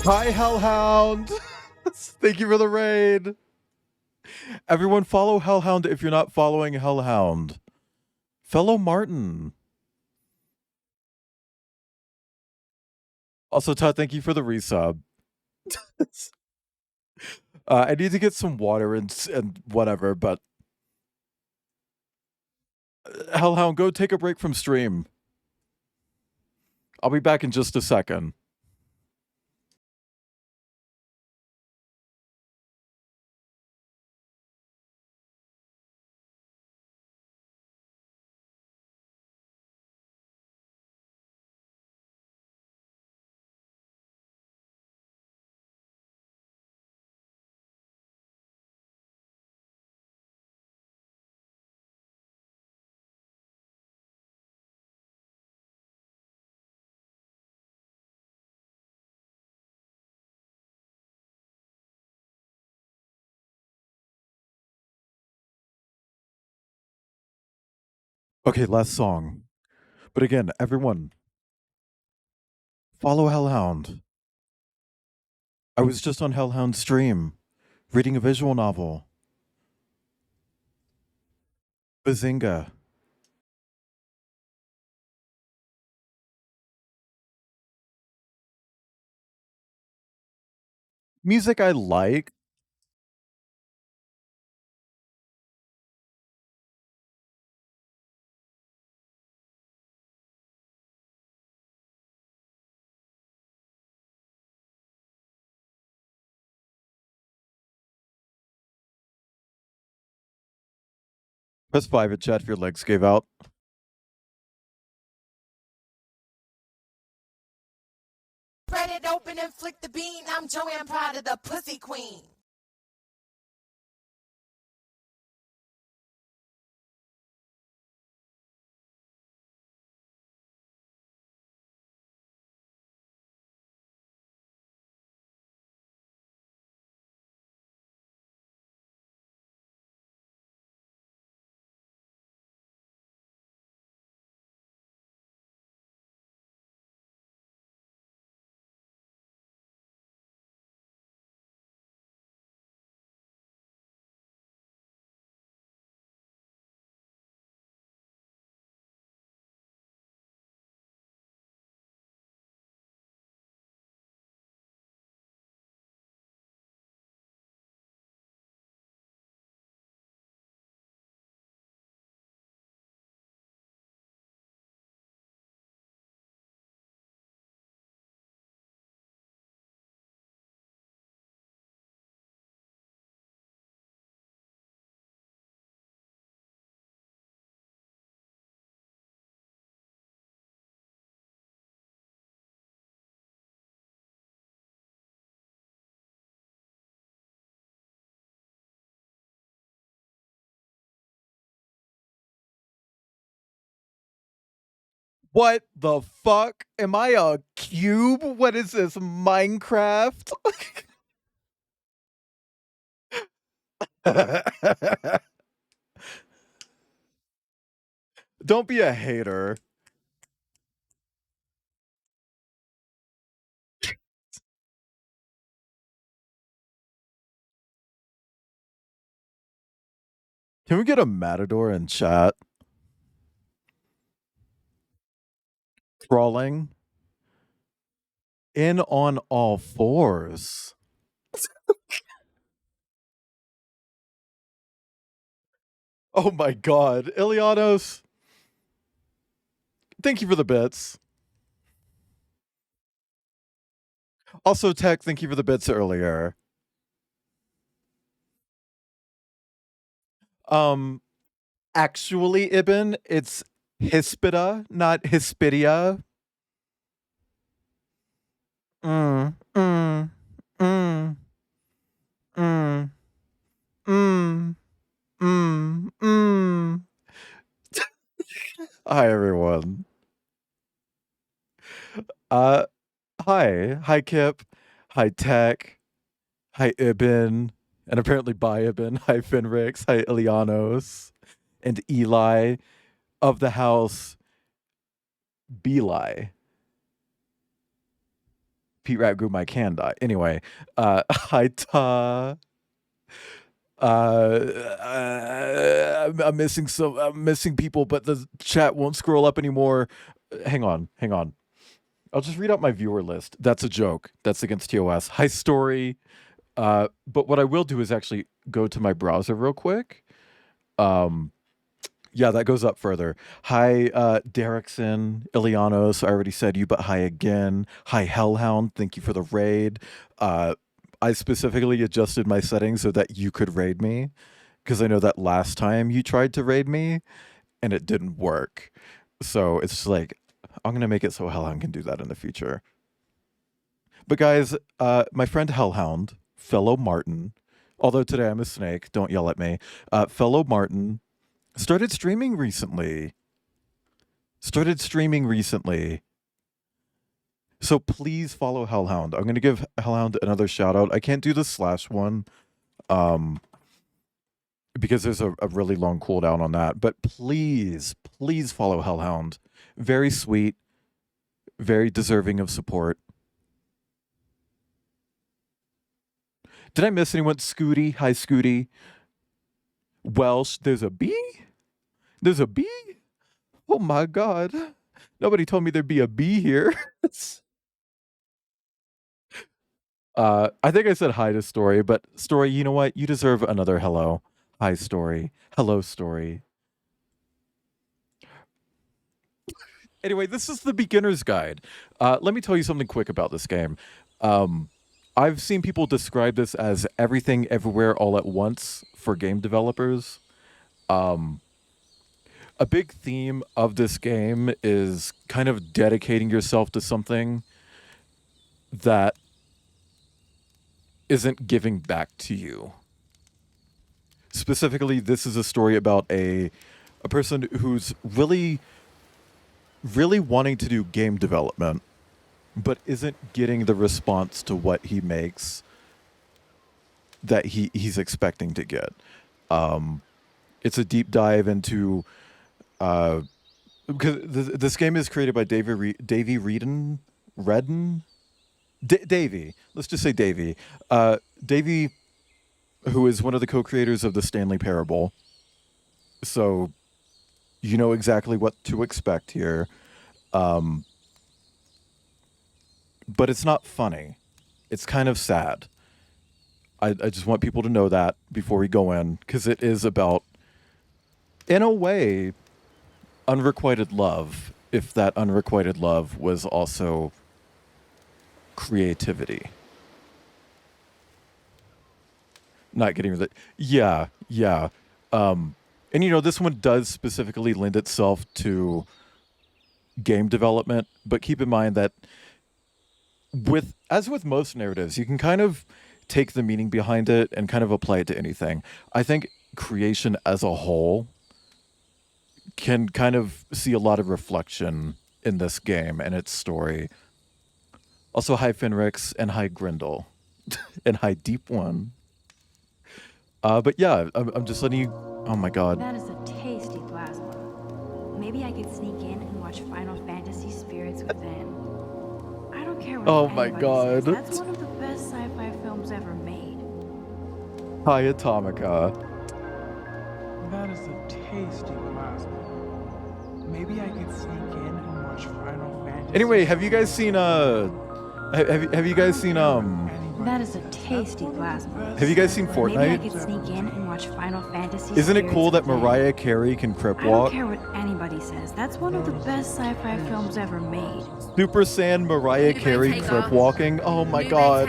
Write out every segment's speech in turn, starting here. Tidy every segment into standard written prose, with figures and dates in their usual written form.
Hi, Hellhound. Thank you for the raid. Everyone follow Hellhound if you're not following Hellhound. Fellow Martin. Also, Todd, thank you for the resub. I need to get some water and whatever, but Hellhound, go take a break from stream. I'll be back in just a second. Okay, last song. But again, everyone, follow Hellhound. I was just on Hellhound's stream reading a visual novel. Bazinga. Music I like. Press 5 at chat if your legs gave out. Spread it open and flick the bean. I'm Joanne Prada, the pussy queen. What the fuck? Am I a cube? What is this, Minecraft? Don't be a hater. Can we get a matador in chat? Crawling in on all fours. Oh my god. Ilianos, thank you for the bits. Also, Tech, thank you for the bits earlier. Um, actually, Ibn, it's Hispida, not Hispidia. Mm, mm, mm, mm, mm, mm. Hi, everyone. Uh, hi, Kip. Hi, Tech. Hi, Ibn. And apparently by Ibn. Hi, Finrix. Hi, Ilianos. And Eli of the house Beli. Pete Ratgroup, I can die. Anyway, hi Ta. I'm missing I'm missing people, but the chat won't scroll up anymore. Hang on. I'll just read out my viewer list. That's a joke. That's against TOS. Hi Story. But what I will do is actually go to my browser real quick. Yeah, that goes up further. Hi, Derrickson, Ilianos. I already said you, but hi again. Hi, Hellhound. Thank you for the raid. I specifically adjusted my settings so that you could raid me, because I know that last time you tried to raid me and it didn't work. So it's like, I'm going to make it so Hellhound can do that in the future. But guys, my friend Hellhound, fellow Martin, although today I'm a snake, don't yell at me, fellow Martin, started streaming recently. So please follow Hellhound. I'm going to give Hellhound another shout out. I can't do the / one because there's a really long cooldown on that. But please follow Hellhound. Very sweet, very deserving of support. Did I miss anyone? Scooty. Hi, Scooty. Welsh. There's a bee? There's a bee? Oh my god. Nobody told me there'd be a bee here. I think I said hi to Story, but Story, you know what? You deserve another hello. Hi, Story. Hello, Story. Anyway, this is the beginner's guide. Let me tell you something quick about this game. I've seen people describe this as everything, everywhere, all at once for game developers. A big theme of this game is kind of dedicating yourself to something that isn't giving back to you. Specifically, this is a story about a person who's really wanting to do game development, but isn't getting the response to what he makes that he's expecting to get. It's a deep dive into because this game is created by Davey Redden. Davey. Let's just say Davey. Davey, who is one of the co-creators of the Stanley Parable. So you know exactly what to expect here. But it's not funny. It's kind of sad. I just want people to know that before we go in, because it is about, in a way, unrequited love, if that unrequited love was also creativity. Not getting that. Yeah. And you know, this one does specifically lend itself to game development, but keep in mind that as with most narratives, you can kind of take the meaning behind it and kind of apply it to anything. I think creation as a whole can kind of see a lot of reflection in this game and its story. Also, hi Fenrix and hi Grindel and hi Deep One. But yeah, I'm just letting you. Oh my god. That is a tasty plasma. Maybe I could sneak in and watch Final Fantasy Spirits Within. I don't care what Oh my anybody god. says. That's one of the best sci-fi films ever made. Hi Atomica. That is a tasty plasma. Maybe I could sneak in and watch Final Fantasy. Anyway, have you guys seen have you guys seen That is a tasty plasma. have you guys seen Maybe I Fortnite? could sneak in and watch Final Fantasy Isn't it Spirits cool that Within. Mariah Carey can crip I don't walk? care what anybody says. That's one of the best sci-fi films ever made. Super Saiyan Mariah Carey crip walking. Oh my god.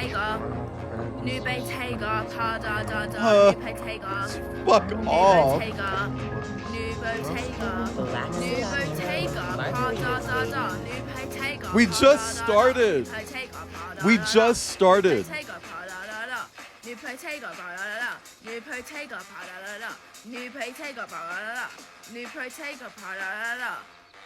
Fuck off. We just started. We just started.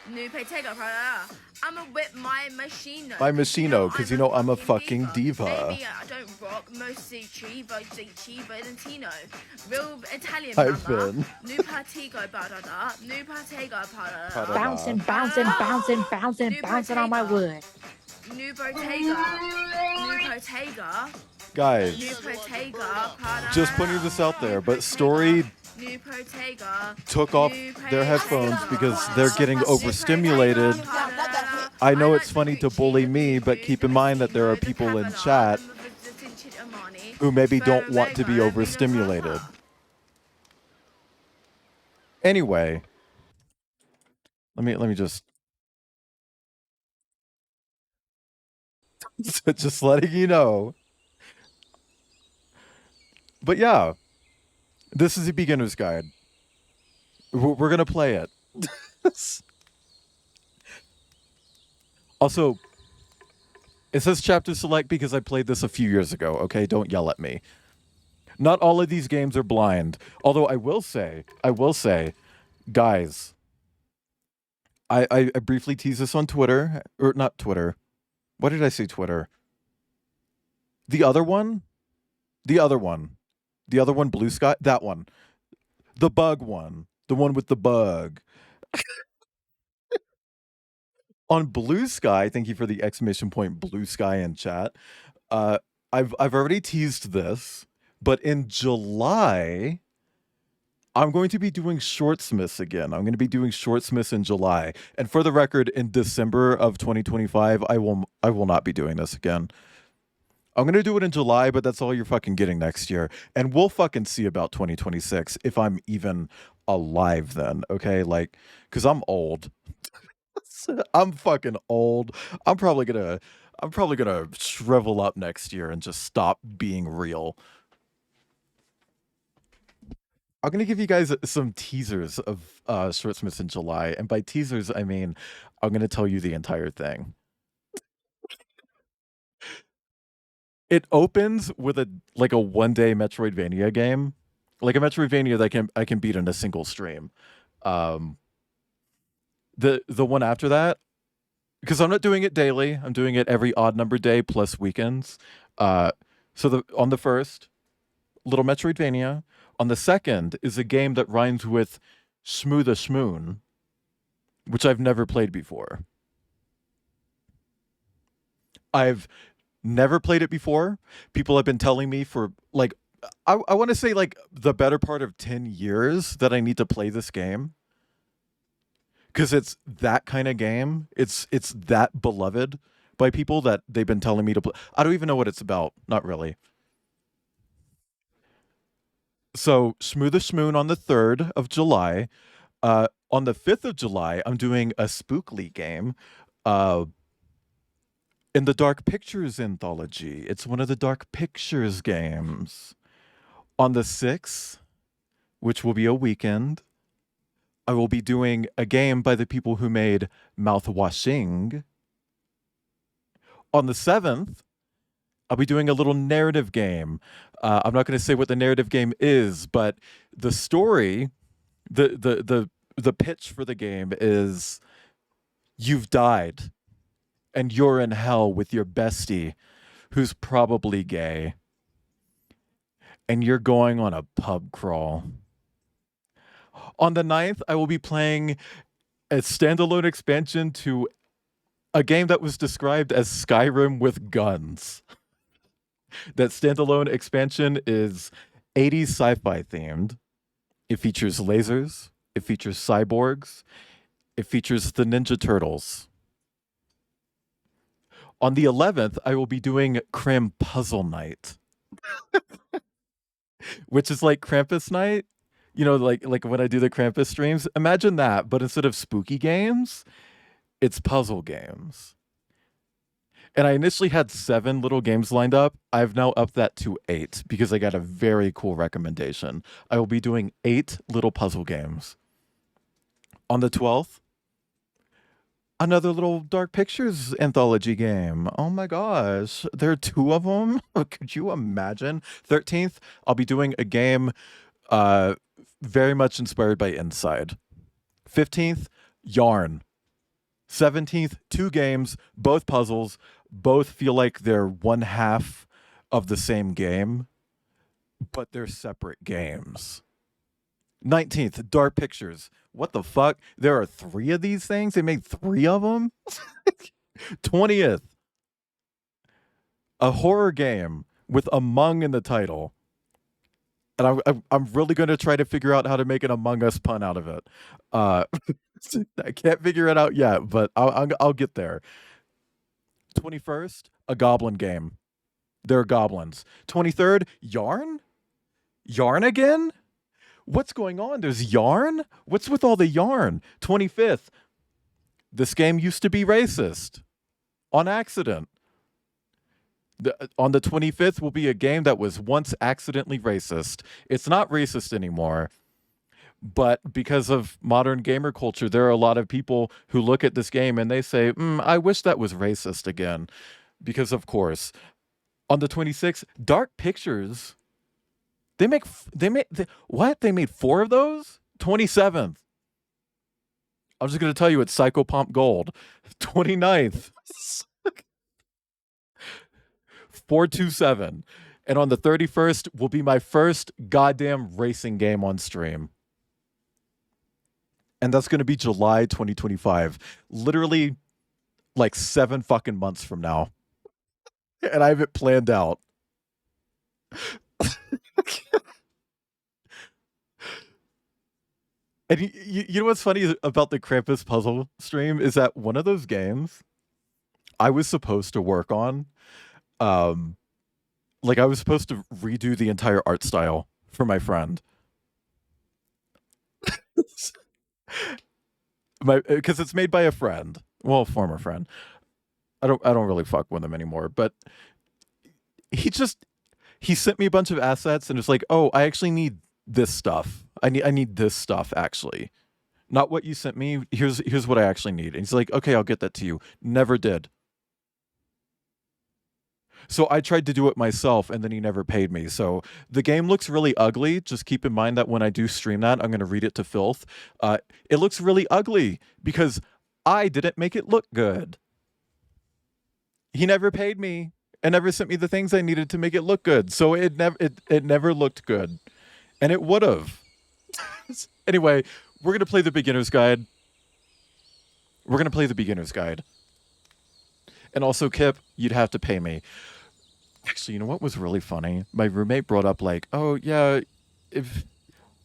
New Bottega Prada. I'ma whip my Machino. My Machino, 'cause you know I'm a fucking diva. Maybe I don't rock mostly Chivo Valentino. Real Italian I've mama. been. New Bottega Prada. New Bottega Prada. Prada. Bouncing, bouncing, bouncing, bouncing, New bouncing on my Bottega. wood. New Bottega. New Bottega. Guys, New Bottega Prada. just putting this out there, but Story New Bottega. took off their headphones because they're getting overstimulated. I know it's funny to bully me, but keep in mind that there are people in chat who maybe don't want to be overstimulated. Anyway, let me just just letting you know. But yeah, this is a beginner's guide. We're gonna play it. Also, it says chapter select because I played this a few years ago, okay? Don't yell at me. Not all of these games are blind. Although I will say, guys, I briefly teased this on Twitter, or not Twitter. What did I say, Twitter? The other one, Blue Sky, that one. The bug one, the one with the bug. On Blue Sky, thank you for the exclamation point Blue Sky in chat. I've already teased this, but in July, I'm going to be doing Shortsmiths again. I'm going to be doing Shortsmiths in July. And for the record, in December of 2025, I will not be doing this again. I'm going to do it in July, but that's all you're fucking getting next year. And we'll fucking see about 2026 if I'm even alive then, okay? Like, because I'm old. I'm fucking old. I'm probably gonna shrivel up next year and just stop being real. I'm gonna give you guys some teasers of Shortsmiths in July, and by teasers I mean I'm gonna tell you the entire thing. It opens with a one-day Metroidvania game, like a Metroidvania that I can beat in a single stream. The one after that, because I'm not doing it daily, I'm doing it every odd number day plus weekends. So on the first, little Metroidvania. On the second is a game that rhymes with Shmoo the Shmoon, which I've never played before. I've never played it before. People have been telling me for I want to say the better part of 10 years that I need to play this game. Because it's that kind of game. It's that beloved by people that they've been telling me to play. I don't even know what it's about. Not really. So, Shmoo the Shmoon on the 3rd of July. On the 5th of July, I'm doing a Spookly game in the Dark Pictures anthology. It's one of the Dark Pictures games. On the 6th, which will be a weekend, I will be doing a game by the people who made Mouthwashing. On the 7th, I'll be doing a little narrative game. I'm not going to say what the narrative game is, but the story, the pitch for the game is you've died and you're in hell with your bestie who's probably gay. And you're going on a pub crawl. On the 9th, I will be playing a standalone expansion to a game that was described as Skyrim with guns. That standalone expansion is 80s sci-fi themed. It features lasers. It features cyborgs. It features the Ninja Turtles. On the 11th, I will be doing Crim Puzzle Night. Which is like Krampus Night. You know, like when I do the Krampus streams, imagine that, but instead of spooky games, it's puzzle games. And I initially had 7 little games lined up. I've now upped that to 8 because I got a very cool recommendation. I will be doing 8 little puzzle games. On the 12th, another little Dark Pictures anthology game. Oh my gosh, there are 2 of them? Could you imagine? 13th, I'll be doing a game very much inspired by Inside. 15th, Yarn. 17th, 2 games, both puzzles, both feel like they're one half of the same game, but they're separate games. 19th, Dark Pictures. What the fuck? There are 3 of these things? They made 3 of them? 20th, a horror game with Among in the title. And I'm really going to try to figure out how to make an Among Us pun out of it. I can't figure it out yet, but I'll get there. 21st, a goblin game. There are goblins. 23rd, Yarn? Yarn again? What's going on? There's Yarn? What's with all the yarn? 25th, this game used to be racist. On accident. On the 25th will be a game that was once accidentally racist. It's not racist anymore. But because of modern gamer culture, there are a lot of people who look at this game and they say, I wish that was racist again. Because, of course, on the 26th, Dark Pictures, they made 4 of those? 27th. I'm just going to tell you it's Psychopomp Gold. 29th. 427. And on the 31st will be my first goddamn racing game on stream. And that's going to be July 2025. Literally like 7 fucking months from now. And I have it planned out. And you know what's funny about the Krampus puzzle stream is that one of those games I was supposed to work on, like I was supposed to redo the entire art style for my friend. Because it's made by a friend, well, a former friend. I don't really fuck with him anymore, but he sent me a bunch of assets and it's like, oh, I actually need this stuff. I need this stuff actually. Not what you sent me. Here's what I actually need. And he's like, okay, I'll get that to you. Never did. So I tried to do it myself and then he never paid me. So the game looks really ugly. Just keep in mind that when I do stream that, I'm going to read it to filth. It looks really ugly because I didn't make it look good. He never paid me and never sent me the things I needed to make it look good. So it never looked good. And it would have. Anyway, we're going to play the beginner's guide. And also, Kip, you'd have to pay me. Actually, you know what was really funny? My roommate brought up like, oh, yeah, if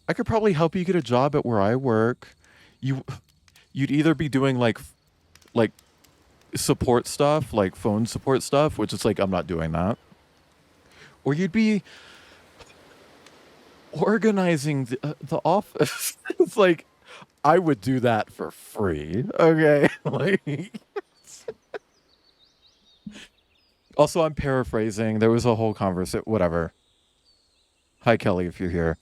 I could probably help you get a job at where I work. You'd either be doing like support stuff, like phone support stuff, which is like, I'm not doing that. Or you'd be organizing the office. It's like, I would do that for free. Okay. Like, also, I'm paraphrasing. There was a whole conversation. Whatever. Hi, Kelly, if you're here.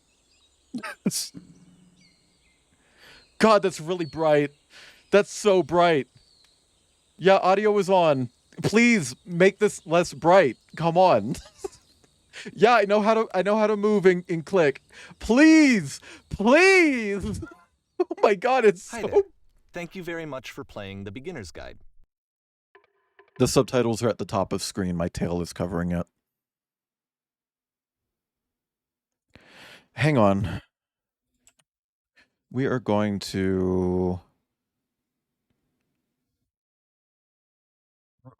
God, that's really bright. That's so bright. Yeah, audio is on. Please make this less bright. Come on. Yeah, I know how to move and click. Please. Oh my God, it's Hi so... there. Thank you very much for playing the Beginner's Guide. The subtitles are at the top of screen. My tail is covering it. Hang on. We are going to...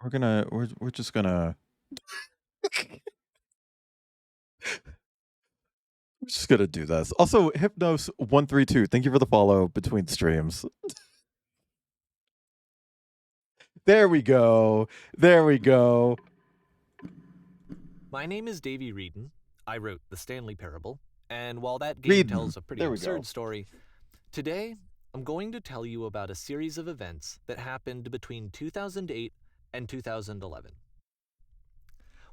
We're just gonna... We're just gonna do this. Also, Hypnos132, thank you for the follow between streams. There we go. My name is Davey Reedon. I wrote The Stanley Parable, and while that game Reedon. tells a pretty There we go. absurd story, today I'm going to tell you about a series of events that happened between 2008 and 2011.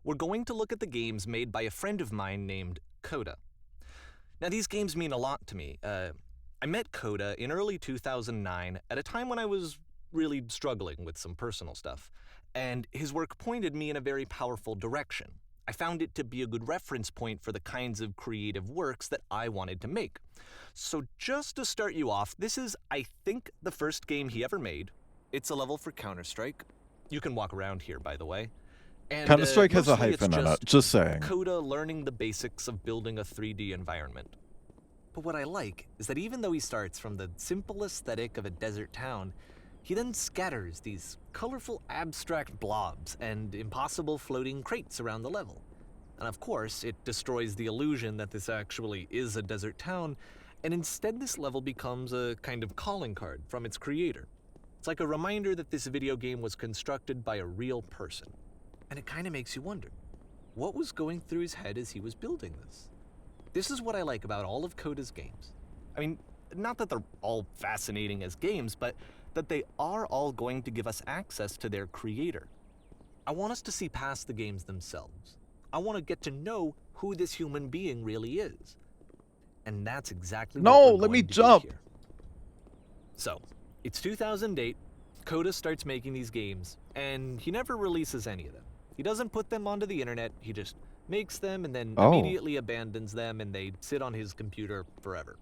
We're going to look at the games made by a friend of mine named Coda. Now, these games mean a lot to me. I met Coda in early 2009 at a time when I was really struggling with some personal stuff, and his work pointed me in a very powerful direction. I found it to be a good reference point for the kinds of creative works that I wanted to make. So just to start you off, this is, I think, the first game he ever made. It's a level for Counter-Strike. You can walk around here, by the way. And, Counter-Strike has a mostly it's hyphen in it. Just saying. Coda learning the basics of building a 3D environment. But what I like is that even though he starts from the simple aesthetic of a desert town, he then scatters these colorful abstract blobs and impossible floating crates around the level. And of course, it destroys the illusion that this actually is a desert town, and instead this level becomes a kind of calling card from its creator. It's like a reminder that this video game was constructed by a real person. And it kind of makes you wonder, what was going through his head as he was building this? This is what I like about all of Coda's games. I mean, not that they're all fascinating as games, but that they are all going to give us access to their creator. I want us to see past the games themselves. I want to get to know who this human being really is. And that's exactly what we're let me going to do jump. here. So, it's 2008, Coda starts making these games, and he never releases any of them. He doesn't put them onto the internet, he just makes them and then immediately abandons them, and they sit on his computer forever.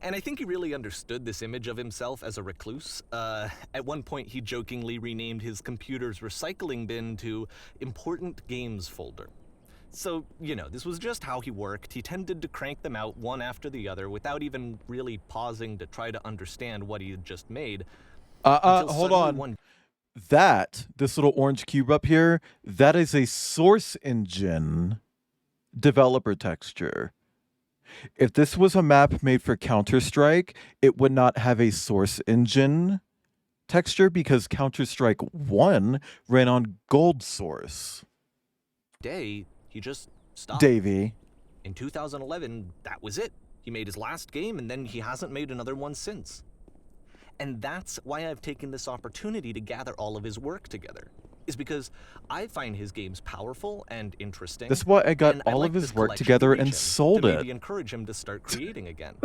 And I think he really understood this image of himself as a recluse. At one point, he jokingly renamed his computer's recycling bin to Important Games Folder. So, you know, this was just how he worked. He tended to crank them out one after the other without even really pausing to try to understand what he had just made. Until Hold suddenly on. This little orange cube up here, that is a Source Engine developer texture. If this was a map made for Counter-Strike, it would not have a Source Engine texture because Counter-Strike 1 ran on Gold Source. Day, he just stopped. Davey. In 2011, that was it. He made his last game, and then he hasn't made another one since. And that's why I've taken this opportunity to gather all of his work together, is because I find his games powerful and interesting. That's why I got and all like of his this work collection together to reach and him, sold to it. maybe encourage him to start creating again.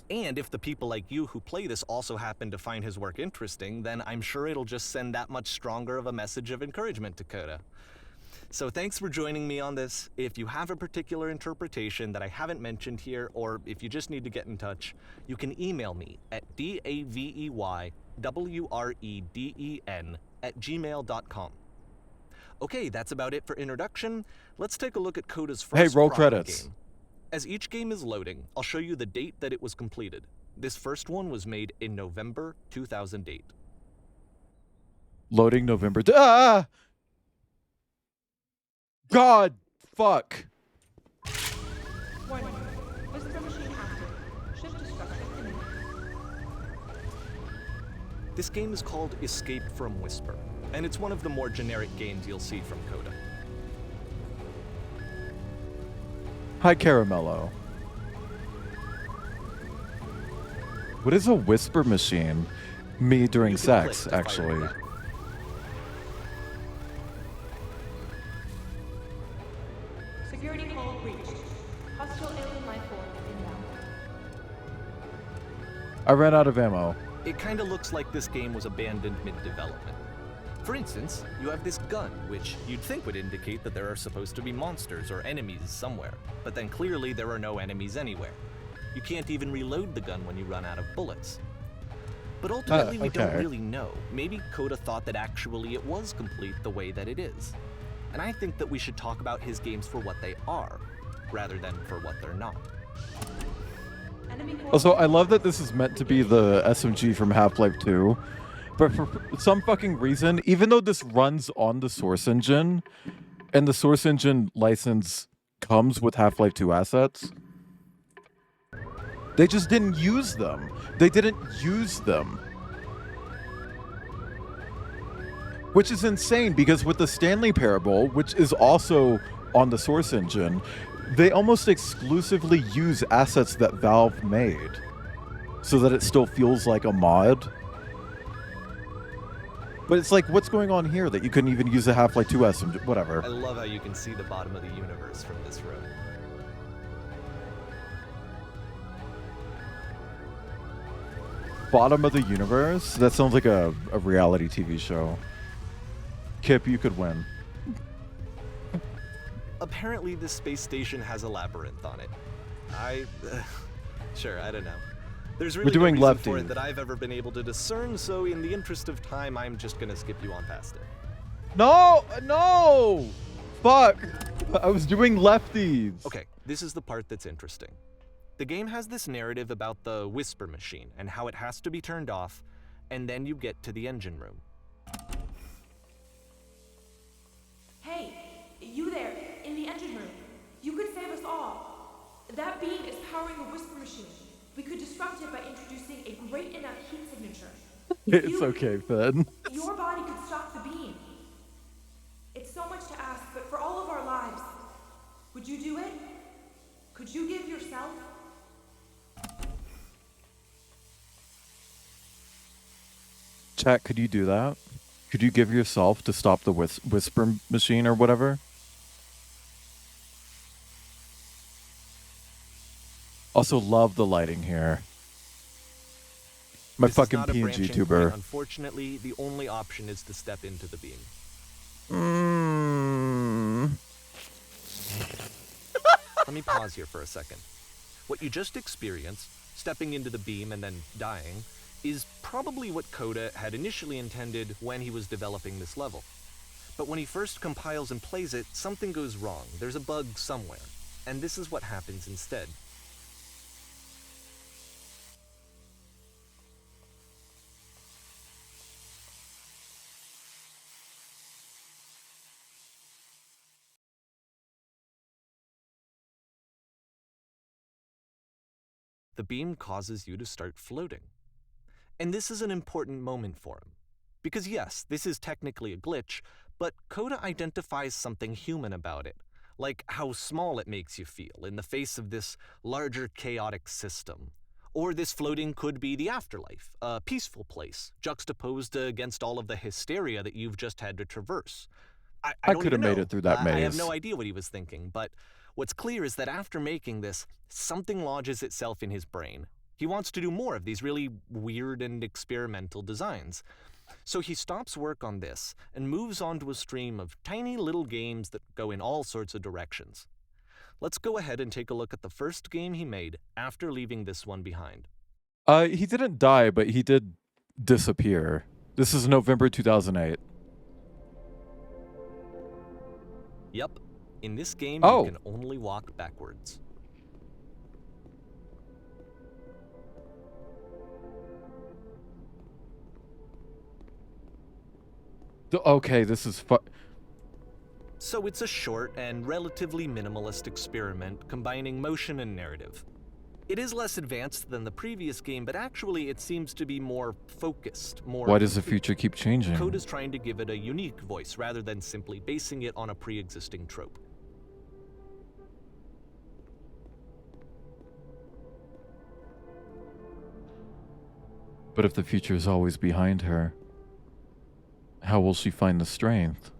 And if the people like you who play this also happen to find his work interesting, then I'm sure it'll just send that much stronger of a message of encouragement to Coda. So thanks for joining me on this. If you have a particular interpretation that I haven't mentioned here, or if you just need to get in touch, you can email me at daveyWreden@gmail.com. Okay, that's about it for introduction. Let's take a look at Coda's first roll proper credits. game. As each game is loading, I'll show you the date that it was completed. This first one was made in November 2008. Loading November. God, fuck. Warning. Whisper machine active. Shift to structure imminent. This game is called Escape from Whisper, and it's one of the more generic games you'll see from Coda. Hi, Caramello. What is a whisper machine? Me during You can sex, click to fire actually. a gun. Security code breached. Hostile alien life form inbound. I ran out of ammo. It kinda looks like this game was abandoned mid-development. For instance, you have this gun, which you'd think would indicate that there are supposed to be monsters or enemies somewhere, but then clearly there are no enemies anywhere. You can't even reload the gun when you run out of bullets. But ultimately, we don't okay. really know. Maybe Coda thought that actually it was complete the way that it is. And I think that we should talk about his games for what they are, rather than for what they're not. Enemy force Also, I love that this is meant to be the SMG from Half-Life 2. But for some fucking reason, even though this runs on the Source Engine, and the Source Engine license comes with Half-Life 2 assets, they just didn't use them. They didn't use them. Which is insane, because with the Stanley Parable, which is also on the Source Engine, they almost exclusively use assets that Valve made, so that it still feels like a mod. But it's like, what's going on here that you couldn't even use a Half-Life 2 SMG? Whatever. I love how you can see the bottom of the universe from this room. Bottom of the universe? That sounds like a reality TV show. Kip, you could win. Apparently, this space station has a labyrinth on it. Sure, I don't know. There's We're really doing no reason for lefties. it that I've ever been able to discern, so in the interest of time, I'm just gonna skip you on past it. No, no, fuck. I was doing lefties. Okay, this is the part that's interesting. The game has this narrative about the whisper machine and how it has to be turned off, and then you get to the engine room. Hey, you there, in the engine room. You could save us all. That beam is powering the whisper machine. We could disrupt it by introducing a great enough heat signature. If It's you- okay, Finn. Your body could stop the beam. It's so much to ask, but for all of our lives, would you do it? Could you give yourself? Chat, could you do that? Could you give yourself to stop the whisper machine or whatever? Also, love the lighting here. My This is fucking not a PNG branching tuber. point. Unfortunately, the only option is to step into the beam. Let me pause here for a second. What you just experienced, stepping into the beam and then dying, is probably what Coda had initially intended when he was developing this level. But when he first compiles and plays it, something goes wrong. There's a bug somewhere. And this is what happens instead. The beam causes you to start floating. And this is an important moment for him. Because yes, this is technically a glitch, but Coda identifies something human about it, like how small it makes you feel in the face of this larger chaotic system. Or this floating could be the afterlife, a peaceful place, juxtaposed against all of the hysteria that you've just had to traverse. I don't could have even made know. it through that I have maze. no idea what he was thinking, but what's clear is that after making this, something lodges itself in his brain. He wants to do more of these really weird and experimental designs. So he stops work on this and moves on to a stream of tiny little games that go in all sorts of directions. Let's go ahead and take a look at the first game he made after leaving this one behind. He didn't die, but he did disappear. This is November 2008. Yep, in this game Oh. you can only walk backwards. Okay, this is So it's a short and relatively minimalist experiment combining motion and narrative. It is less advanced than the previous game, but actually it seems to be more focused, more... Why does the future keep changing? Coda's trying to give it a unique voice rather than simply basing it on a pre-existing trope. But if the future is always behind her, how will she find the strength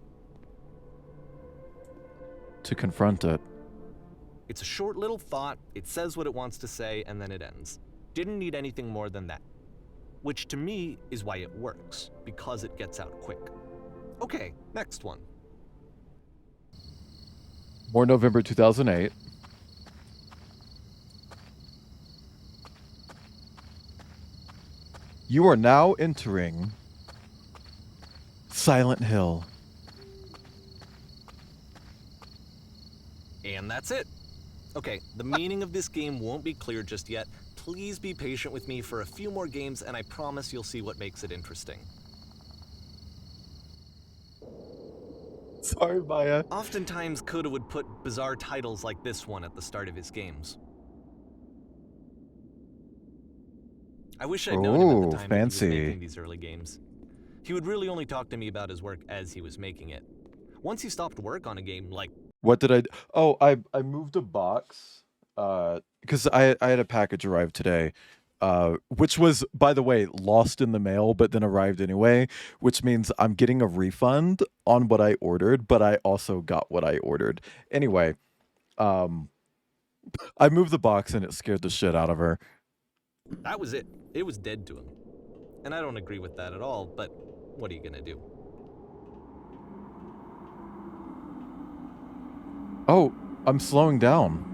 to confront it? It's a short little thought, it says what it wants to say, and then it ends. Didn't need anything more than that. Which to me is why it works, because it gets out quick. Okay, next one. More November 2008. You are now entering Silent Hill. And that's it. Okay, the meaning of this game won't be clear just yet. Please be patient with me for a few more games, and I promise you'll see what makes it interesting. Sorry, Maya. Oftentimes, Coda would put bizarre titles like this one at the start of his games. I wish I'd known him at the time that he was fancy. making these early games. He would really only talk to me about his work as he was making it. Once he stopped work on a game, like, What did I do? Oh, I moved a box because I had a package arrive today, which was, by the way, lost in the mail, but then arrived anyway, which means I'm getting a refund on what I ordered, but I also got what I ordered. Anyway, I moved the box and it scared the shit out of her. that was it. It was dead to him. And I don't agree with that at all, but what are you gonna do? Oh, I'm slowing down.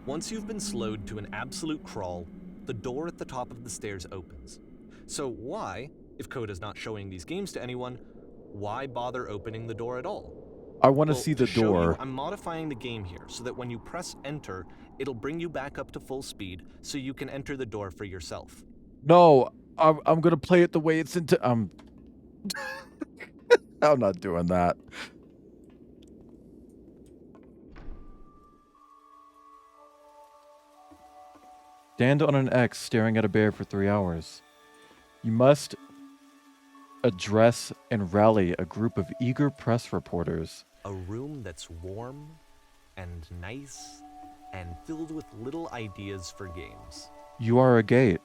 Once you've been slowed to an absolute crawl, the door at the top of the stairs opens. So why, if Coda's not showing these games to anyone, why bother opening the door at all? I want to Well, see the to show you, door. I'm modifying the game here so that when you press enter, it'll bring you back up to full speed so you can enter the door for yourself. No, I'm gonna play it the way it's into. I'm not doing that. Stand on an X staring at a bear for 3 hours. You must address and rally a group of eager press reporters. A room that's warm and nice and filled with little ideas for games. You are a gate.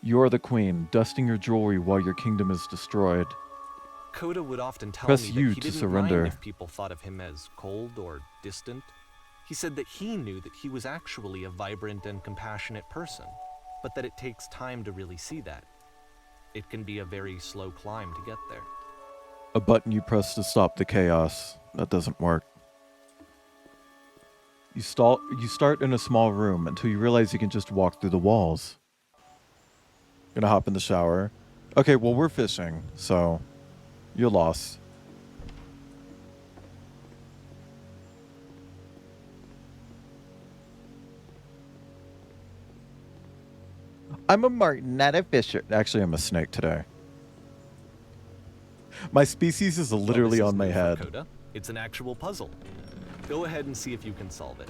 You are the queen, dusting your jewelry while your kingdom is destroyed. Coda would often tell Press me U that he to didn't surrender. mind if people thought of him as cold or distant. He said that he knew that he was actually a vibrant and compassionate person, but that it takes time to really see that. It can be a very slow climb to get there. A button you press to stop the chaos. That doesn't work. You start in a small room until you realize you can just walk through the walls. Gonna hop in the shower. Okay, well, we're fishing, so you're lost. I'm a martin, not a fisher. Actually, I'm a snake today. My species is literally Well, this on my new for head. Coda. It's an actual puzzle. Go ahead and see if you can solve it.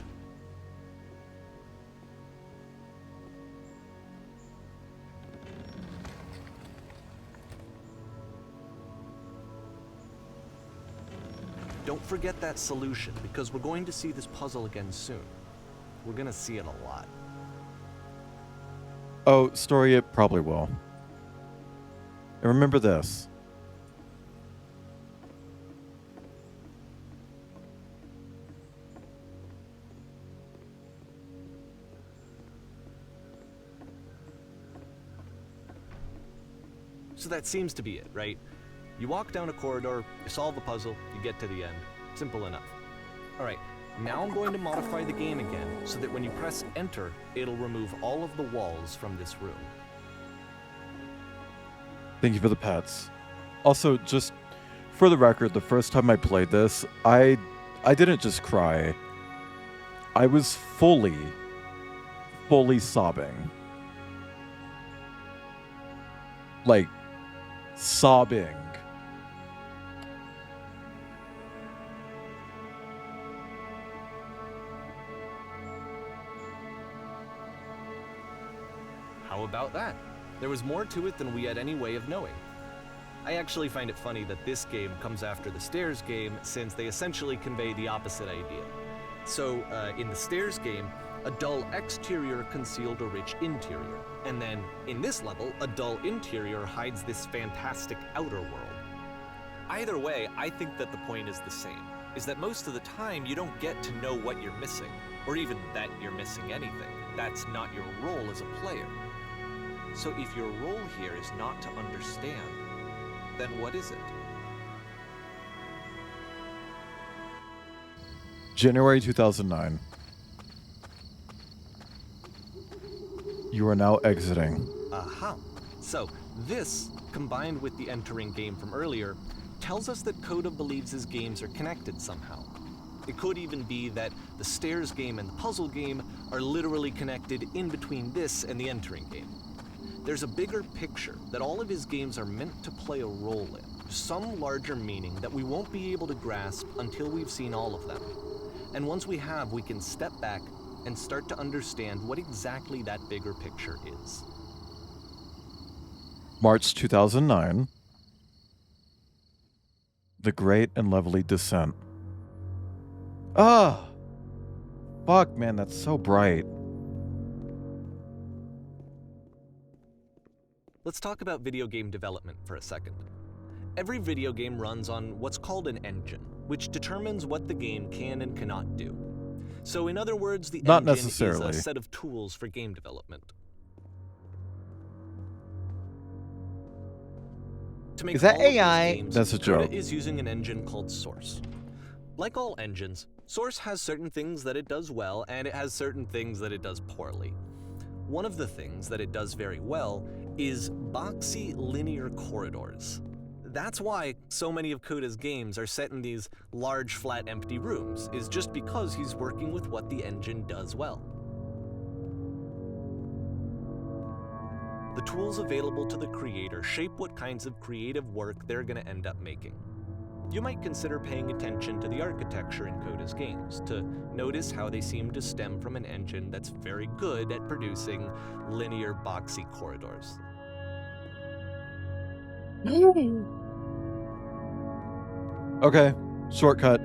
Don't forget that solution, because we're going to see this puzzle again soon. We're gonna see it a lot. Oh, story, it probably will. And remember this. So that seems to be it, right? You walk down a corridor, you solve a puzzle, you get to the end. Simple enough. All right, now I'm going to modify the game again so that when you press enter, it'll remove all of the walls from this room. Thank you for the pets. Also, just for the record, the first time I played this, I didn't just cry. I was fully sobbing. Like, sobbing. How about that? There was more to it than we had any way of knowing. I actually find it funny that this game comes after the Stairs game, since they essentially convey the opposite idea. So, in the Stairs game, a dull exterior concealed a rich interior. And then, in this level, a dull interior hides this fantastic outer world. Either way, I think that the point is the same, is that most of the time you don't get to know what you're missing, or even that you're missing anything. That's not your role as a player. So if your role here is not to understand, then what is it? January 2009. You are now exiting. Aha. So this, combined with the entering game from earlier, tells us that Coda believes his games are connected somehow. It could even be that the Stairs game and the puzzle game are literally connected in between this and the entering game. There's a bigger picture that all of his games are meant to play a role in, some larger meaning that we won't be able to grasp until we've seen all of them. And once we have, we can step back and start to understand what exactly that bigger picture is. March 2009. The Great and Lovely Descent. Ah! Fuck, man, that's so bright. Let's talk about video game development for a second. Every video game runs on what's called an engine, which determines what the game can and cannot do. So in other words, the Not engine necessarily. is a set of tools for game development. To make Is that all of these AI? games, That's a Coda joke. is using an engine called Source. Like all engines, Source has certain things that it does well, and it has certain things that it does poorly. One of the things that it does very well is boxy linear corridors. That's why so many of Coda's games are set in these large, flat, empty rooms, is just because he's working with what the engine does well. The tools available to the creator shape what kinds of creative work they're going to end up making. You might consider paying attention to the architecture in Coda's games to notice how they seem to stem from an engine that's very good at producing linear, boxy corridors. Okay, shortcut.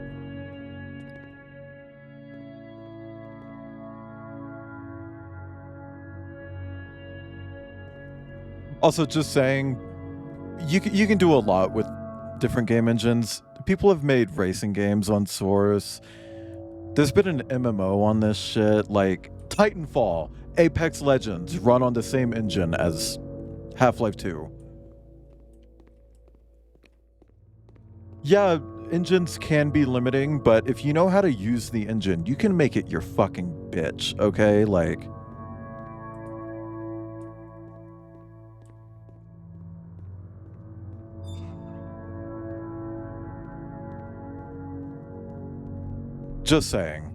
Also, just saying, you can do a lot with different game engines. People have made racing games on Source. There's been an MMO on this shit, like Titanfall, Apex Legends run on the same engine as Half-Life 2. Yeah, engines can be limiting, but if you know how to use the engine, you can make it your fucking bitch, okay? Like... Just saying.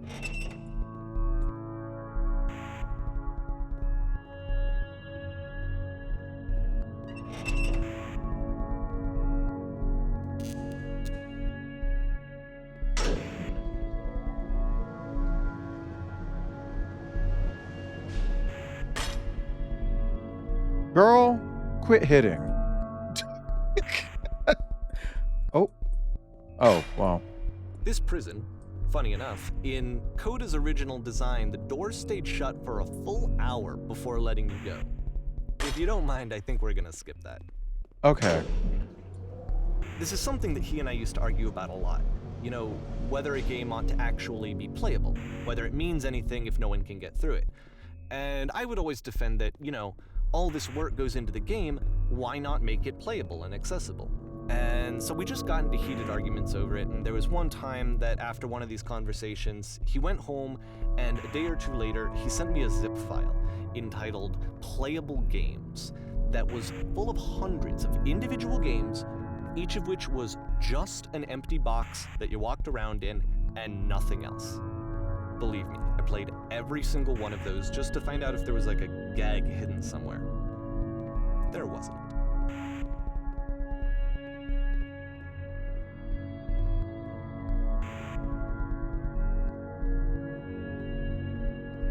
Girl, quit hitting. Oh. Oh, wow. This prison, funny enough, in Coda's original design, the doors stayed shut for a full hour before letting you go. If you don't mind, I think we're gonna skip that. Okay. This is something that he and I used to argue about a lot. You know, whether a game ought to actually be playable, whether it means anything if no one can get through it. And I would always defend that, you know, all this work goes into the game, why not make it playable and accessible? And so we just got into heated arguments over it, and there was one time that after one of these conversations, he went home, and a day or two later, he sent me a zip file entitled Playable Games that was full of hundreds of individual games, each of which was just an empty box that you walked around in and nothing else. Believe me, I played every single one of those just to find out if there was like a gag hidden somewhere. There wasn't.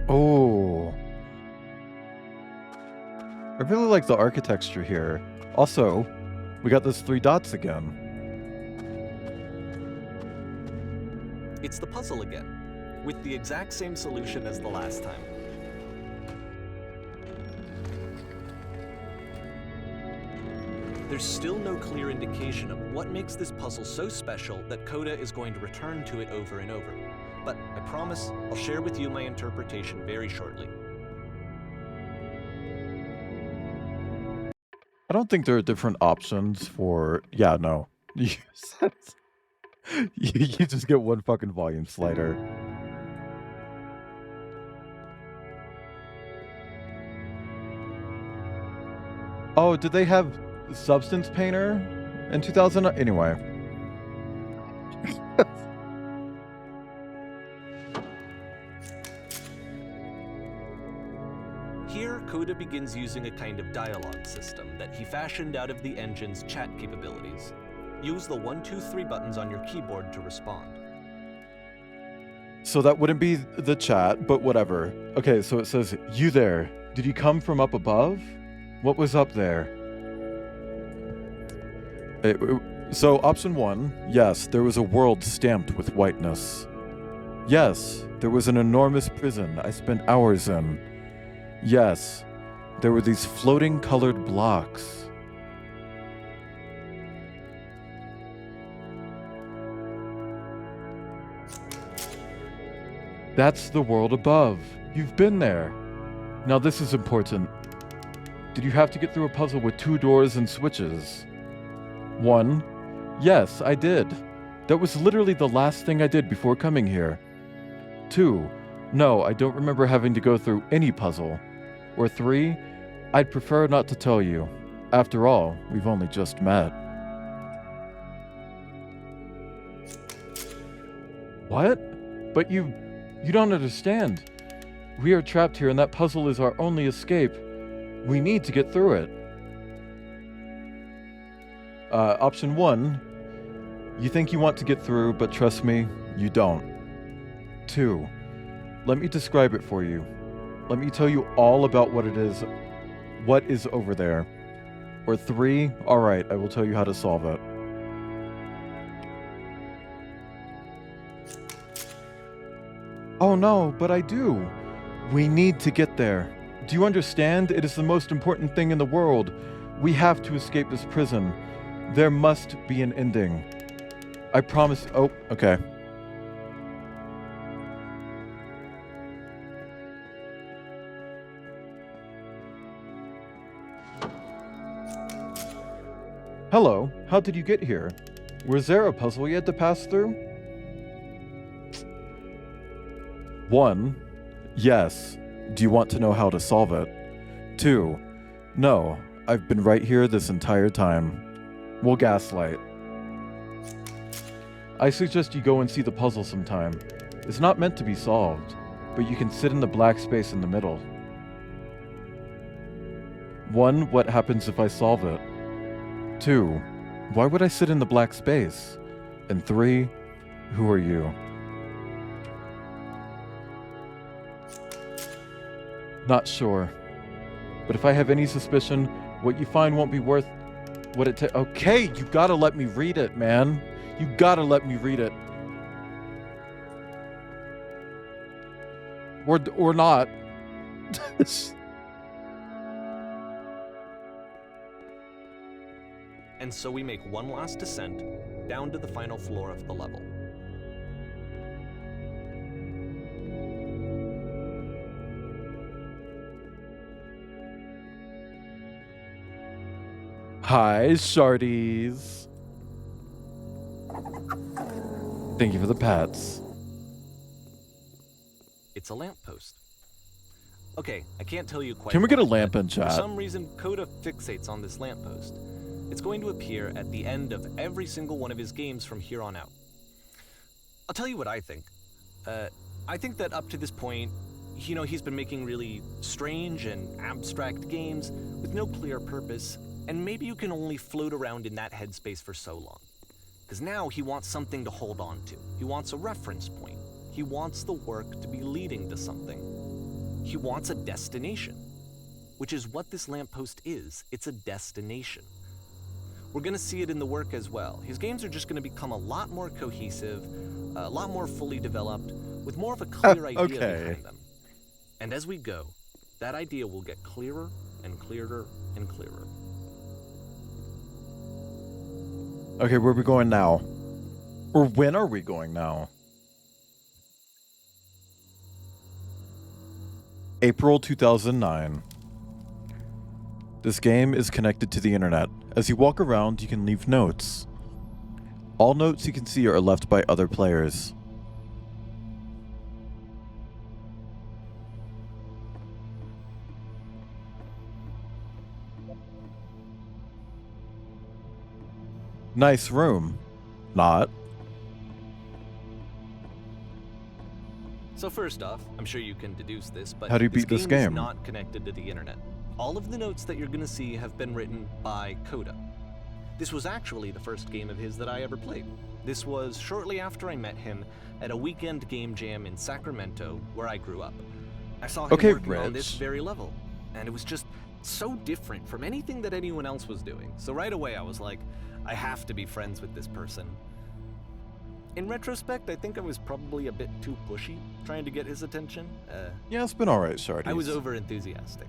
Oh. I really like the architecture here. Also, we got those 3 dots again. It's the puzzle again, with the exact same solution as the last time. There's still no clear indication of what makes this puzzle so special that Coda is going to return to it over and over. But I promise I'll share with you my interpretation very shortly. I don't think there are different options for... Yeah, no. You just get one fucking volume slider. Oh, did they have Substance Painter in 2000? Anyway. Here, Coda begins using a kind of dialogue system that he fashioned out of the engine's chat capabilities. Use the 1, 2, 3 buttons on your keyboard to respond. So that wouldn't be the chat, but whatever. Okay, so it says, "You there, did you come from up above? What was up there?" So option 1, yes, there was a world stamped with whiteness. Yes, there was an enormous prison I spent hours in. Yes, there were these floating colored blocks. That's the world above. You've been there. Now this is important. Did you have to get through a puzzle with 2 doors and switches? 1. Yes, I did. That was literally the last thing I did before coming here. 2. No, I don't remember having to go through any puzzle. Or 3. I'd prefer not to tell you. After all, we've only just met. What? But you don't understand. We are trapped here and that puzzle is our only escape. We need to get through it. Option 1. You think you want to get through, but trust me, you don't. 2. Let me describe it for you. Let me tell you all about what is over there. Or 3. Alright, I will tell you how to solve it. Oh no, but I do. We need to get there. Do you understand? It is the most important thing in the world. We have to escape this prison. There must be an ending. I promise. Oh, okay. Hello, how did you get here? Was there a puzzle you had to pass through? 1. Yes. Do you want to know how to solve it? 2. No, I've been right here this entire time. We'll gaslight. I suggest you go and see the puzzle sometime. It's not meant to be solved, but you can sit in the black space in the middle. 1. What happens if I solve it? 2. Why would I sit in the black space? And 3. Who are you? Not sure. But if I have any suspicion, what you find won't be worth what it takes. Okay, you gotta let me read it, man. You gotta let me read it. Or not. And so we make one last descent down to the final floor of the level. Hi, Shardies. Thank you for the pats. It's a lamppost. Okay, I can't tell you quite. Can we get a why, lamp but in chat? For some reason, Coda fixates on this lamppost. It's going to appear at the end of every single one of his games from here on out. I'll tell you what I think. I think that up to this point, he's been making really strange and abstract games with no clear purpose, and maybe you can only float around in that headspace for so long. Because now he wants something to hold on to. He wants a reference point. He wants the work to be leading to something. He wants a destination, which is what this lamppost is. It's a destination. We're going to see it in the work as well. His games are just going to become a lot more cohesive, a lot more fully developed, with more of a clear idea behind them. And as we go, that idea will get clearer and clearer and clearer. Okay, where are we going now? Or when are we going now? April 2009. This game is connected to the internet. As you walk around, you can leave notes. All notes you can see are left by other players. Nice room. Not. So first off, I'm sure you can deduce this, but how do you beat this game? Is not connected to the internet. All of the notes that you're going to see have been written by Coda. This was actually the first game of his that I ever played. This was shortly after I met him at a weekend game jam in Sacramento, where I grew up. I saw him working on this very level, and it was just so different from anything that anyone else was doing. So right away I was like, I have to be friends with this person. In retrospect, I think I was probably a bit too pushy, trying to get his attention. Yeah, it's been alright, Shardies. I was over-enthusiastic.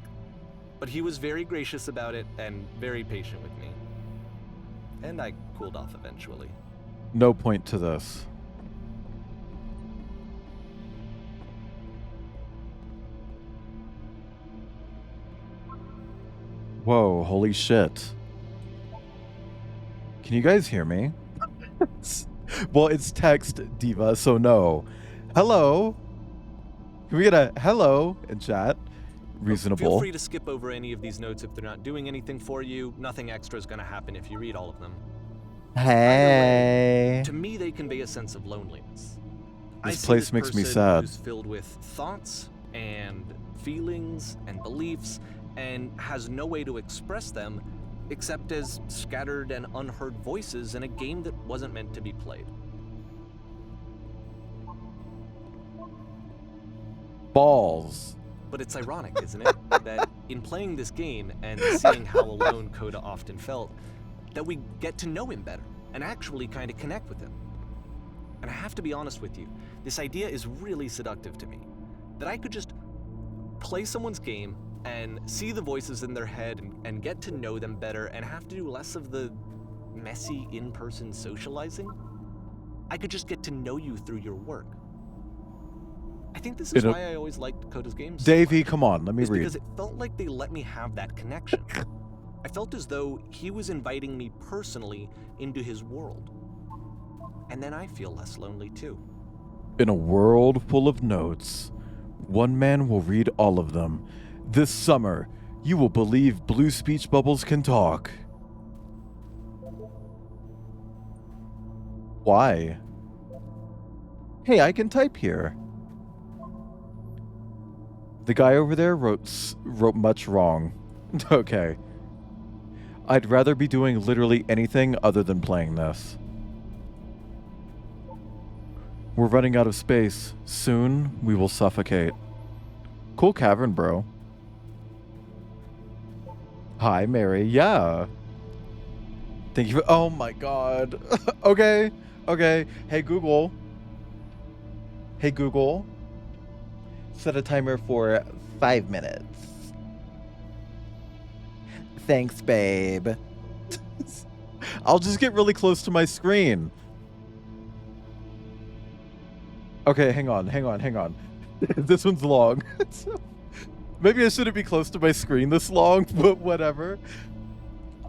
But he was very gracious about it and very patient with me. And I cooled off eventually. No point to this. Whoa, holy shit. Can you guys hear me? Well, it's text, Diva, so no. Hello? Can we get a hello in chat? Feel Reasonable. free to skip over any of these notes if they're not doing anything for you. Nothing extra is going to happen if you read all of them. Hey. To me, they convey a sense of loneliness. I This see place makes me person sad. Who's filled with thoughts and feelings and beliefs and has no way to express them except as scattered and unheard voices in a game that wasn't meant to be played. Balls. But it's ironic, isn't it, that in playing this game and seeing how alone Coda often felt, that we get to know him better and actually kind of connect with him. And I have to be honest with you, this idea is really seductive to me. That I could just play someone's game and see the voices in their head and get to know them better and have to do less of the messy in-person socializing. I could just get to know you through your work. I think this is You know- why I always liked Coda's games. so Davey, much, come on, let me is read. because it felt like they let me have that connection. I felt as though he was inviting me personally into his world. And then I feel less lonely too. In a world full of notes, one man will read all of them. This summer, you will believe blue speech bubbles can talk. Why? Hey, I can type here. The guy over there wrote much wrong. Okay. I'd rather be doing literally anything other than playing this. We're running out of space. Soon, we will suffocate. Cool cavern, bro. Hi, Mary. Yeah. Thank you for... Oh my god. Okay. Okay. Hey, Google. Hey, Google. Set a timer for 5 minutes. Thanks, babe. I'll just get really close to my screen. Okay, hang on. This one's long. Maybe I shouldn't be close to my screen this long, but whatever.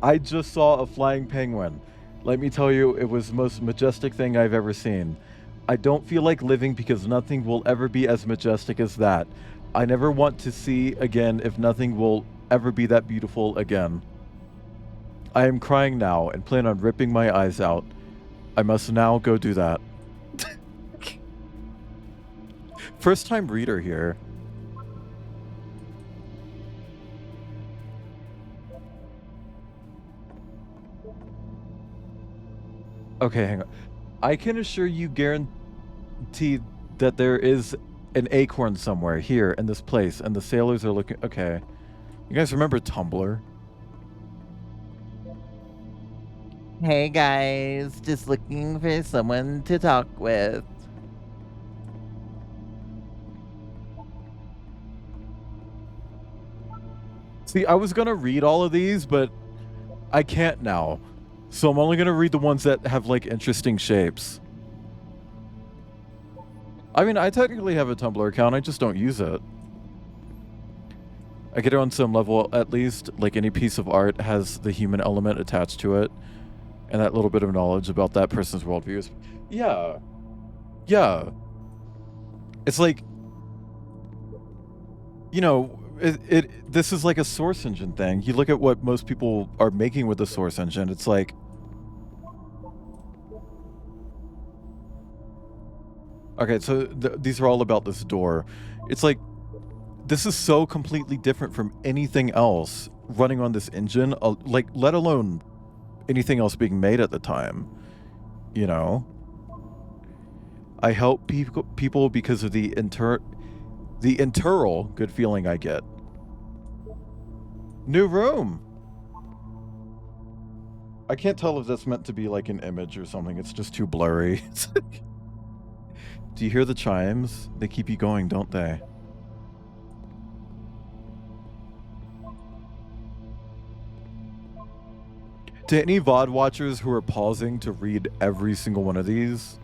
I just saw a flying penguin. Let me tell you, it was the most majestic thing I've ever seen. I don't feel like living because nothing will ever be as majestic as that. I never want to see again if nothing will ever be that beautiful again. I am crying now and plan on ripping my eyes out. I must now go do that. First time reader here. Okay, hang on. I can assure you guarantee that there is an acorn somewhere here in this place, and the sailors are looking... Okay. You guys remember Tumblr? Hey guys, just looking for someone to talk with. See, I was gonna read all of these, but I can't now. So I'm only gonna read the ones that have like interesting shapes. I mean, I technically have a Tumblr account, I just don't use it. I get it on some level, at least. Like any piece of art has the human element attached to it. And that little bit of knowledge about that person's worldview is... Yeah. Yeah. It's like... You know, this is like a source engine thing. You look at what most people are making with the source engine, it's like... Okay, so these are all about this door. It's like... This is so completely different from anything else running on this engine, like, let alone anything else being made at the time, you know? I help people because of the internal good feeling I get. New room! I can't tell if that's meant to be like an image or something, it's just too blurry. Do you hear the chimes? They keep you going, don't they? To any VOD watchers who are pausing to read every single one of these,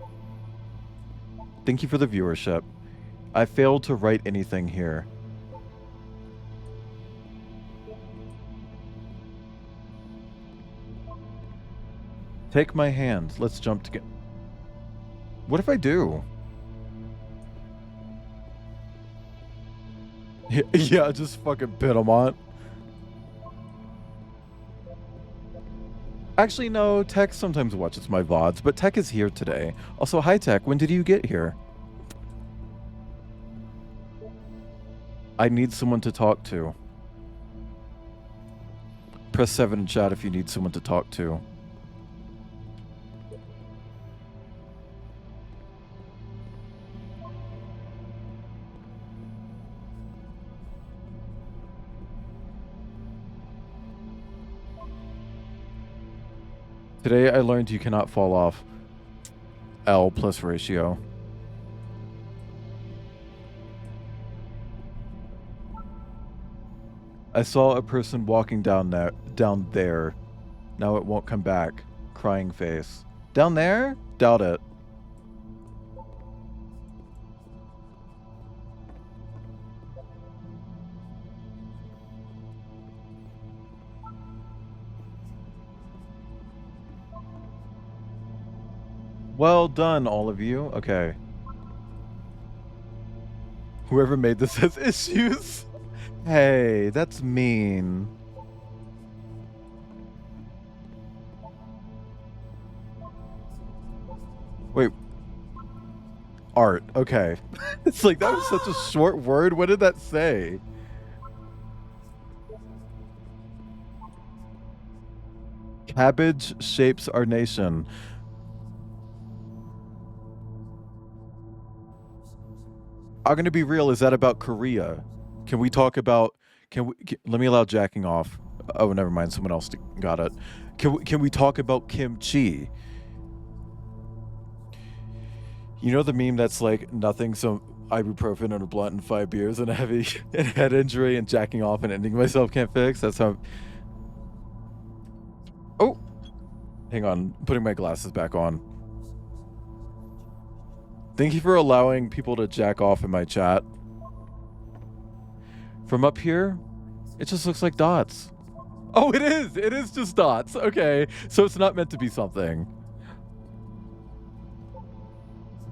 thank you for the viewership. I failed to write anything here. Take my hand. Let's jump together. What if I do? Yeah, just fucking Pitamont. Actually, no, Tech sometimes watches my VODs, but Tech is here today. Also, hi Tech, when did you get here? I need someone to talk to. Press 7 in chat if you need someone to talk to. Today I learned you cannot fall off L plus ratio. I saw a person walking down there. Now it won't come back. Crying face. Down there? Doubt it. Well done, all of you. Okay. Whoever made this has issues. Hey, that's mean. Wait. Art. Okay. It's like, that was such a short word. What did that say? Cabbage shapes our nation. I'm gonna be real. Is that about Korea? Can we talk about? Let me allow jacking off. Oh, never mind. Someone else got it. Can we talk about kimchi? You know the meme that's like nothing, so ibuprofen and a blunt and 5 beers and a heavy head injury and jacking off and ending myself can't fix. That's how. Oh, hang on. I'm putting my glasses back on. Thank you for allowing people to jack off in my chat. From up here, it just looks like dots. Oh, it is! It is just dots. Okay, so it's not meant to be something.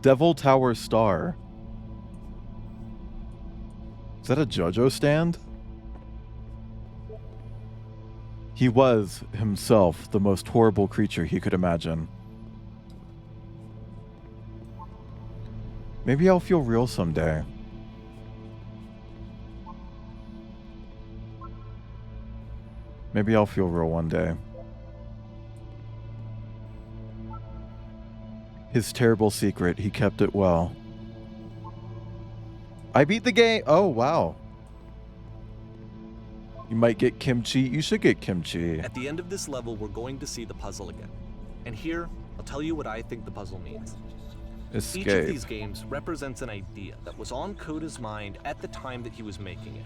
Devil Tower Star. Is that a JoJo stand? He was, himself, the most horrible creature he could imagine. Maybe I'll feel real someday. Maybe I'll feel real one day. His terrible secret, he kept it well. I beat the game! Oh, wow. You might get kimchi. You should get kimchi. At the end of this level, we're going to see the puzzle again. And here, I'll tell you what I think the puzzle means. Escape. Each of these games represents an idea that was on Koda's mind at the time that he was making it.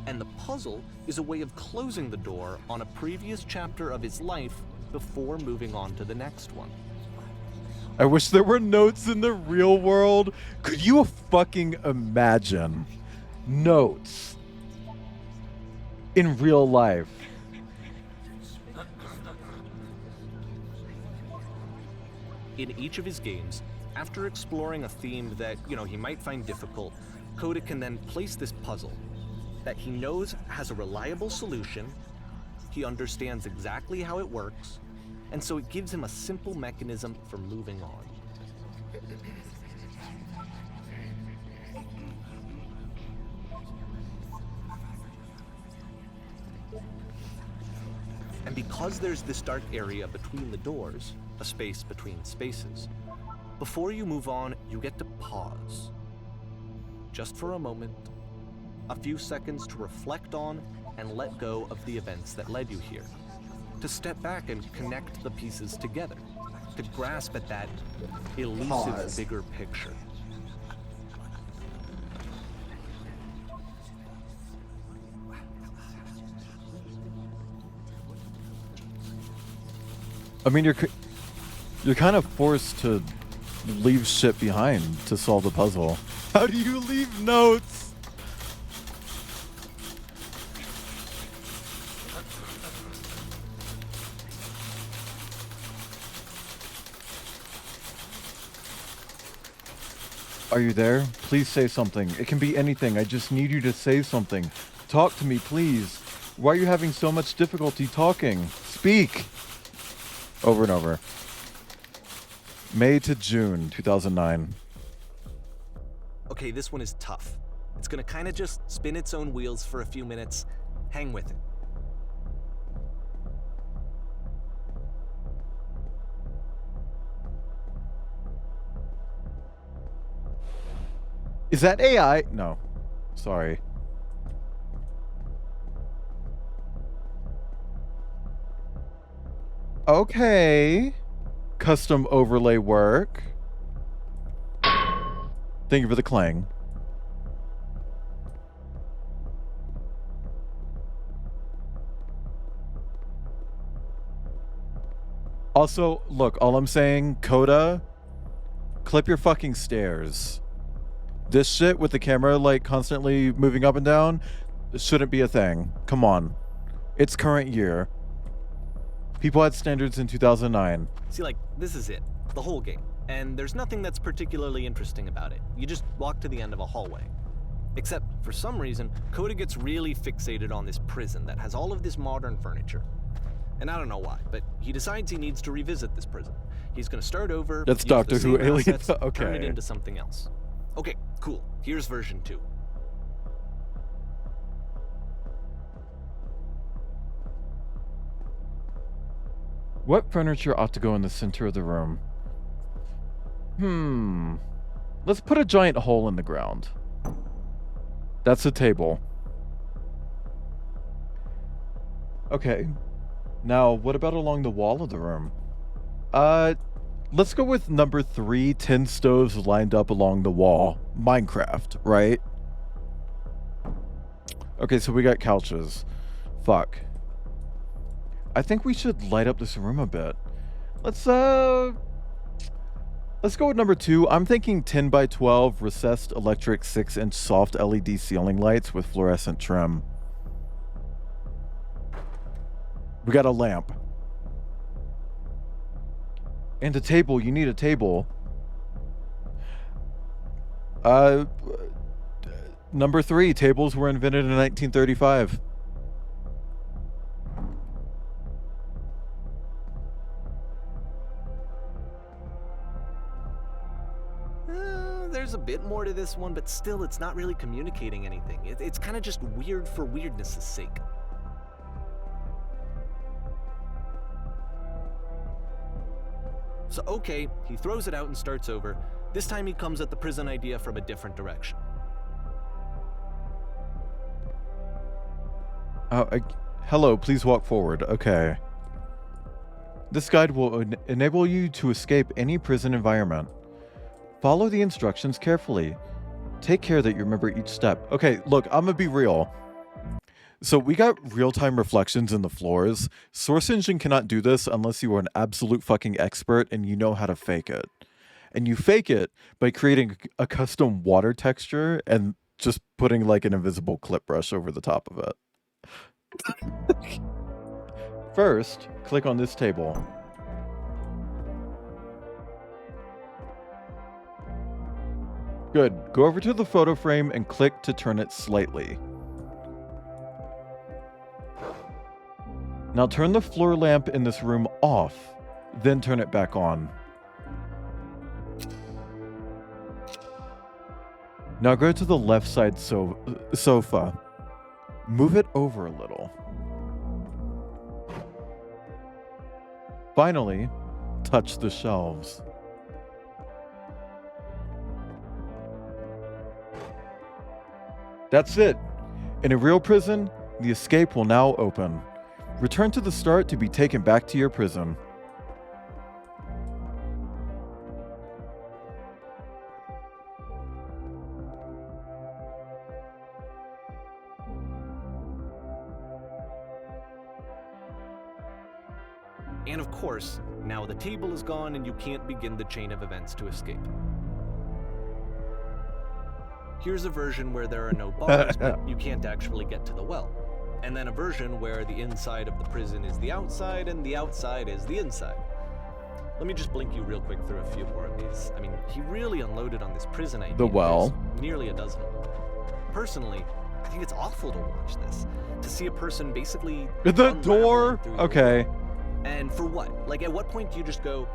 And the puzzle is a way of closing the door on a previous chapter of his life before moving on to the next one. I wish there were notes in the real world. Could you fucking imagine notes in real life? In each of his games, after exploring a theme that, he might find difficult, Koda can then place this puzzle that he knows has a reliable solution, he understands exactly how it works, and so it gives him a simple mechanism for moving on. And because there's this dark area between the doors, a space between spaces, before you move on, you get to pause. Just for a moment, a few seconds to reflect on and let go of the events that led you here. To step back and connect the pieces together. To grasp at that elusive bigger picture. I mean, you're kind of forced to leave shit behind to solve the puzzle. How do you leave notes? Are you there? Please say something. It can be anything. I just need you to say something. Talk to me, please. Why are you having so much difficulty talking? Speak! Over and over. May to June 2009. Okay, this one is tough. It's gonna kind of just spin its own wheels for a few minutes. Hang with it. Is that AI? No. Sorry. Okay. Custom overlay work. Thank you for the clang. Also, look, all I'm saying, Coda, clip your fucking stairs. This shit with the camera like constantly moving up and down shouldn't be a thing. Come on. It's current year. People had standards in 2009. See, like, this is it. The whole game. And there's nothing that's particularly interesting about it. You just walk to the end of a hallway. Except, for some reason, Coda gets really fixated on this prison that has all of this modern furniture. And I don't know why, but he decides he needs to revisit this prison. He's gonna start over. That's use the Doctor Who same aliens. assets, Turn Okay. it into something else. Okay, cool. Here's version 2. What furniture ought to go in the center of the room? Let's put a giant hole in the ground. That's a table. Okay. Now, what about along the wall of the room? Let's go with number 3, 10 stoves lined up along the wall. Minecraft, right? Okay, so we got couches. Fuck. I think we should light up this room a bit. Let's go with number 2. I'm thinking 10 by 12 recessed electric 6-inch soft LED ceiling lights with fluorescent trim. We got a lamp. And a table. You need a table. Number 3. Tables were invented in 1935. There's a bit more to this one, but still, it's not really communicating anything. It's kind of just weird for weirdness' sake. So, okay, he throws it out and starts over. This time he comes at the prison idea from a different direction. Hello, please walk forward. Okay. This guide will enable you to escape any prison environment. Follow the instructions carefully. Take care that you remember each step. Okay, look, I'm gonna be real. So we got real-time reflections in the floors. Source Engine cannot do this unless you are an absolute fucking expert and you know how to fake it. And you fake it by creating a custom water texture and just putting like an invisible clip brush over the top of it. First, click on this table. Good. Go over to the photo frame and click to turn it slightly. Now turn the floor lamp in this room off, then turn it back on. Now go to the left side sofa. Move it over a little. Finally, touch the shelves. That's it. In a real prison, the escape will now open. Return to the start to be taken back to your prison. And of course, now the table is gone and you can't begin the chain of events to escape. Here's a version where there are no bars, but you can't actually get to the well. And then a version where the inside of the prison is the outside and the outside is the inside. Let me just blink you real quick through a few more of these. I mean, he really unloaded on this prison idea. The well. There's nearly a dozen of them. Personally, I think it's awful to watch this. To see a person basically The unraveling door? through the Okay. wall. And for what? Like, at what point do you just go,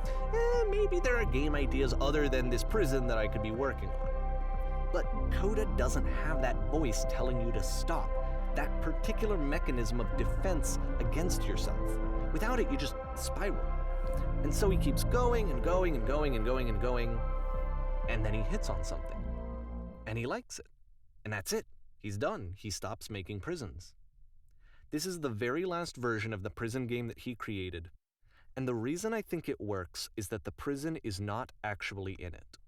maybe there are game ideas other than this prison that I could be working on? But Coda doesn't have that voice telling you to stop. That particular mechanism of defense against yourself. Without it, you just spiral. And so he keeps going and going and going and going and going, and then he hits on something. And he likes it. And that's it. He's done. He stops making prisons. This is the very last version of the prison game that he created. And the reason I think it works is that the prison is not actually in it.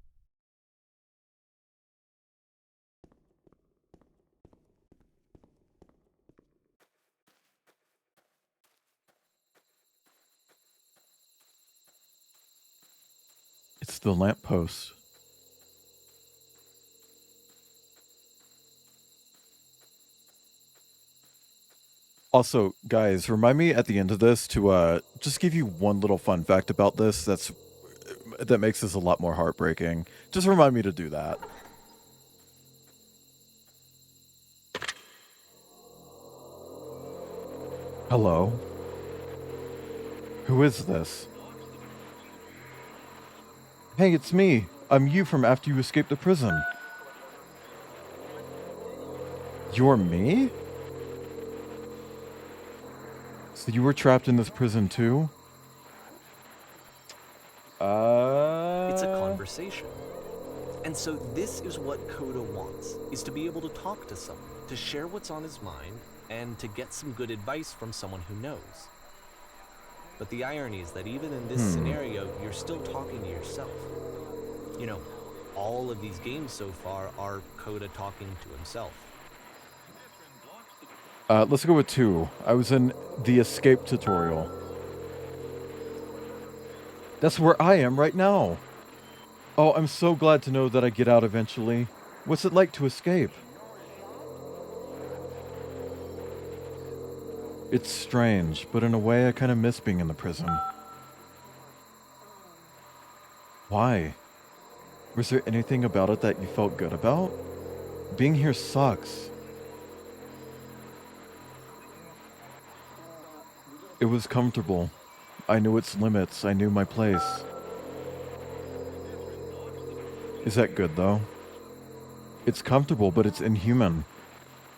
It's the lamppost. Also, guys, remind me at the end of this to just give you one little fun fact about this that makes this a lot more heartbreaking. Just remind me to do that. Hello? Who is this? Hey, it's me. I'm you from after you escaped the prison. You're me? So you were trapped in this prison too? It's a conversation. And so this is what Coda wants, is to be able to talk to someone, to share what's on his mind, and to get some good advice from someone who knows. But the irony is that even in this scenario, you're still talking to yourself. You know, all of these games so far are Coda talking to himself. Let's go with 2. I was in the escape tutorial. That's where I am right now. Oh, I'm so glad to know that I get out eventually. What's it like to escape? It's strange, but in a way I kind of miss being in the prison. Why? Was there anything about it that you felt good about? Being here sucks. It was comfortable. I knew its limits. I knew my place. Is that good, though? It's comfortable, but it's inhuman.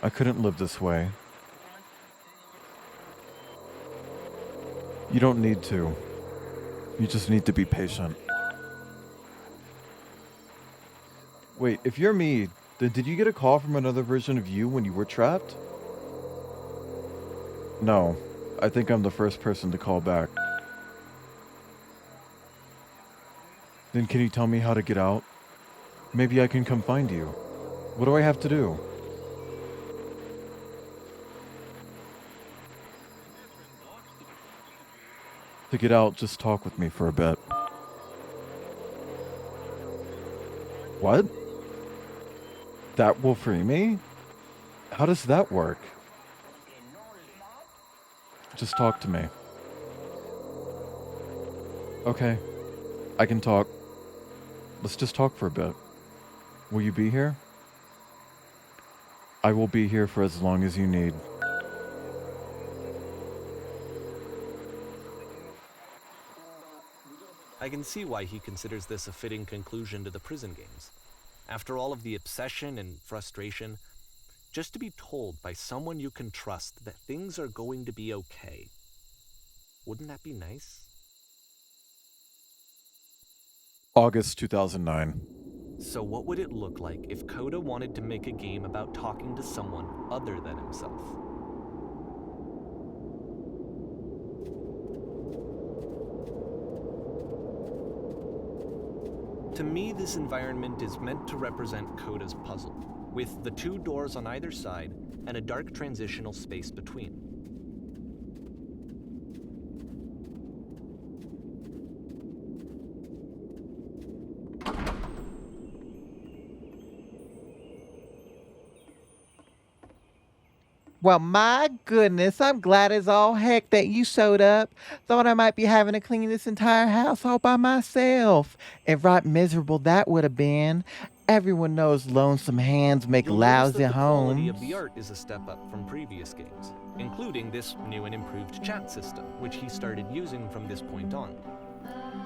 I couldn't live this way. You don't need to. You just need to be patient. Wait, if you're me, then did you get a call from another version of you when you were trapped? No. I think I'm the first person to call back. Then can you tell me how to get out? Maybe I can come find you. What do I have to do? To get out, just talk with me for a bit. What? That will free me? How does that work? Just talk to me. Okay. I can talk. Let's just talk for a bit. Will you be here? I will be here for as long as you need. I can see why he considers this a fitting conclusion to the prison games. After all of the obsession and frustration, just to be told by someone you can trust that things are going to be okay. Wouldn't that be nice? August 2009. So what would it look like if Coda wanted to make a game about talking to someone other than himself? To me, this environment is meant to represent Coda's puzzle, with the 2 doors on either side and a dark transitional space between. Well, my goodness, I'm glad as all heck that you showed up. Thought I might be having to clean this entire house all by myself. And right miserable that would have been. Everyone knows lonesome hands make You'll notice lousy that the quality homes. of the art is a step up from previous games, including this new and improved chat system, which he started using from this point on.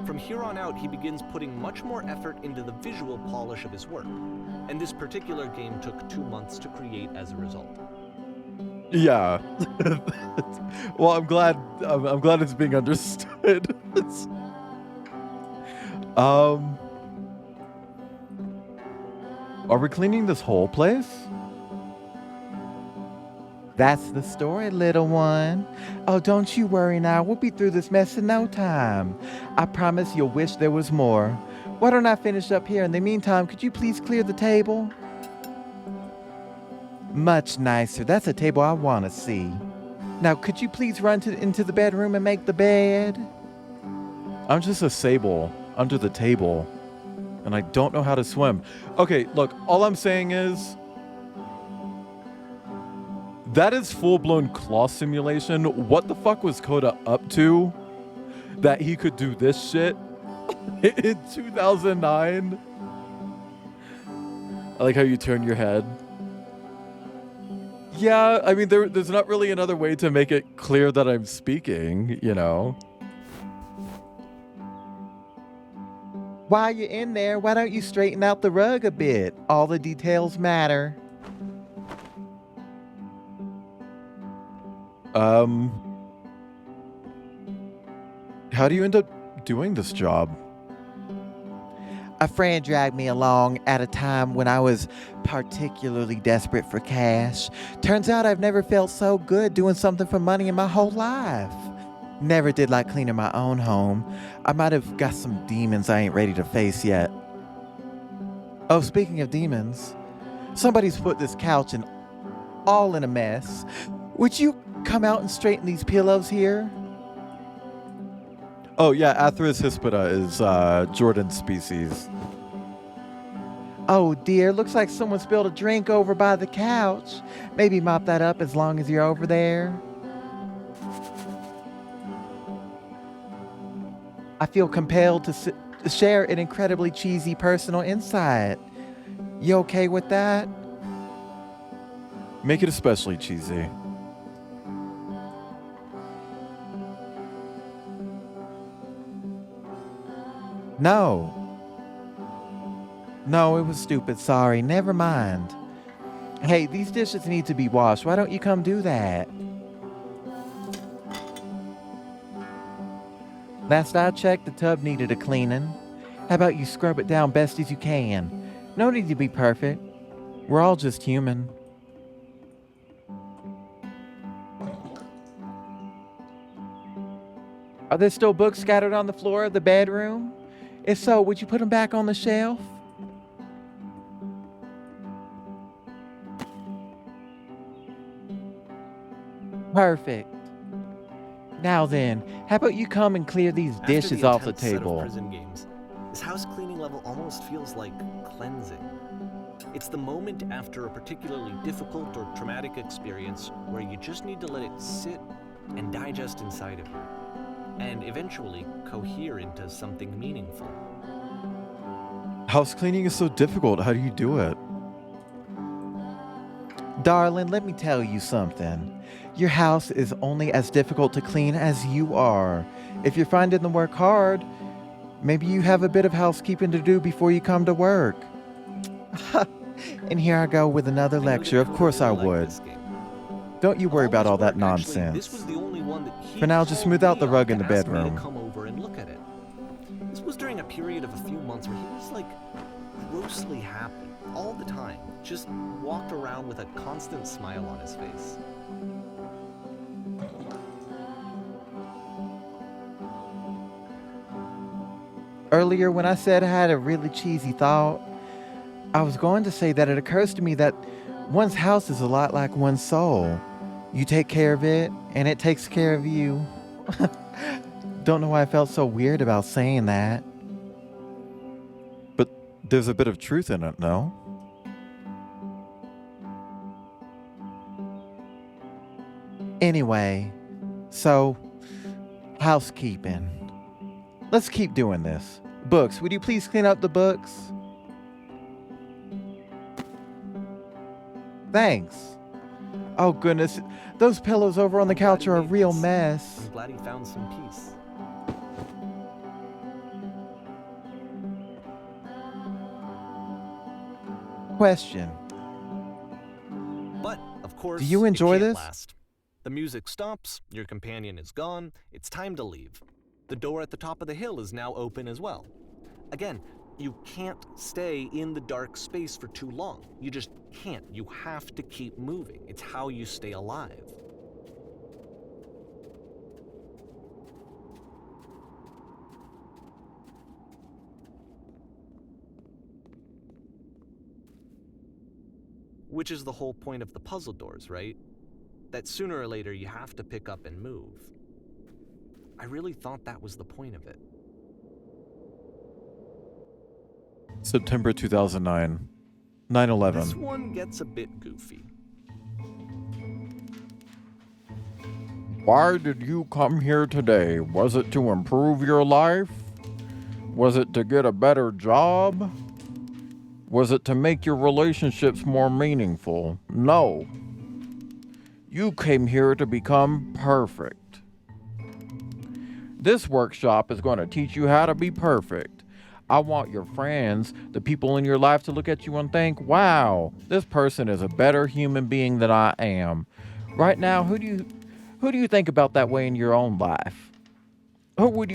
From here on out, he begins putting much more effort into the visual polish of his work, and this particular game took 2 months to create as a result. Yeah. Well, I'm glad. I'm glad it's being understood. um, are we cleaning this whole place? That's the story, little one. Oh, don't you worry now. We'll be through this mess in no time. I promise you'll wish there was more. Why don't I finish up here? In the meantime, could you please clear the table? Much nicer. That's a table I want to see. Now, could you please run into the bedroom and make the bed? I'm just a sable under the table, and I don't know how to swim. Okay, look, all I'm saying is that is full-blown claw simulation. What the fuck was Coda up to that he could do this shit in 2009? I like how you turn your head. Yeah, I mean, there's not really another way to make it clear that I'm speaking, you know? While you're in there, why don't you straighten out the rug a bit? All the details matter. How do you end up doing this job? A friend dragged me along at a time when I was particularly desperate for cash. Turns out I've never felt so good doing something for money in my whole life. Never did like cleaning my own home. I might have got some demons I ain't ready to face yet. Oh, speaking of demons, somebody's put this couch all in a mess. Would you come out and straighten these pillows here? Oh yeah, Atheris hispida is Jordan's species. Oh dear, looks like someone spilled a drink over by the couch. Maybe mop that up as long as you're over there. I feel compelled to share an incredibly cheesy personal insight. You okay with that? Make it especially cheesy. No. No, it was stupid. Sorry. Never mind. Hey, these dishes need to be washed. Why don't you come do that? Last I checked, the tub needed a cleaning. How about you scrub it down best as you can? No need to be perfect. We're all just human. Are there still books scattered on the floor of the bedroom? If so, would you put them back on the shelf? Perfect. Now then, how about you come and clear these dishes off the After the intense set of table? prison games, this house cleaning level almost feels like cleansing. It's the moment after a particularly difficult or traumatic experience where you just need to let it sit and digest inside of you, and eventually cohere into something meaningful. House cleaning is so difficult. How do you do it? Darling, let me tell you something. Your house is only as difficult to clean as you are. If you're finding the work hard, maybe you have a bit of housekeeping to do before you come to work. And here I go with another I know that lecture. Of Coda course I really liked would. this game. Don't you worry about all that this work, actually, nonsense. this was the only one that he For now, just called smooth out me the up rug in to the ask me to bedroom. come over and look at it. This was during a period of a few months where he was like grossly happy all the time. Just walked around with a constant smile on his face. Earlier, when I said I had a really cheesy thought, I was going to say that it occurs to me that one's house is a lot like one's soul. You take care of it, and it takes care of you. Don't know why I felt so weird about saying that. But there's a bit of truth in it, no? Anyway, so, housekeeping. Let's keep doing this. Books, would you please clean up the books? Thanks. Oh goodness, those pillows over on the couch are a real mess. I'm glad he found some peace. Question. But, of course, Do you enjoy it can't this? last. The music stops, your companion is gone, it's time to leave. The door at the top of the hill is now open as well. Again, you can't stay in the dark space for too long. You just can't. You have to keep moving. It's how you stay alive. Which is the whole point of the puzzle doors, right? That sooner or later you have to pick up and move. I really thought that was the point of it. September 2009. This 9/11. one gets a bit goofy. Why did you come here today? Was it to improve your life? Was it to get a better job? Was it to make your relationships more meaningful? No. You came here to become perfect. This workshop is going to teach you how to be perfect. I want your friends, the people in your life, to look at you and think, wow, this person is a better human being than I am. Right now, who do you think about that way in your own life? Who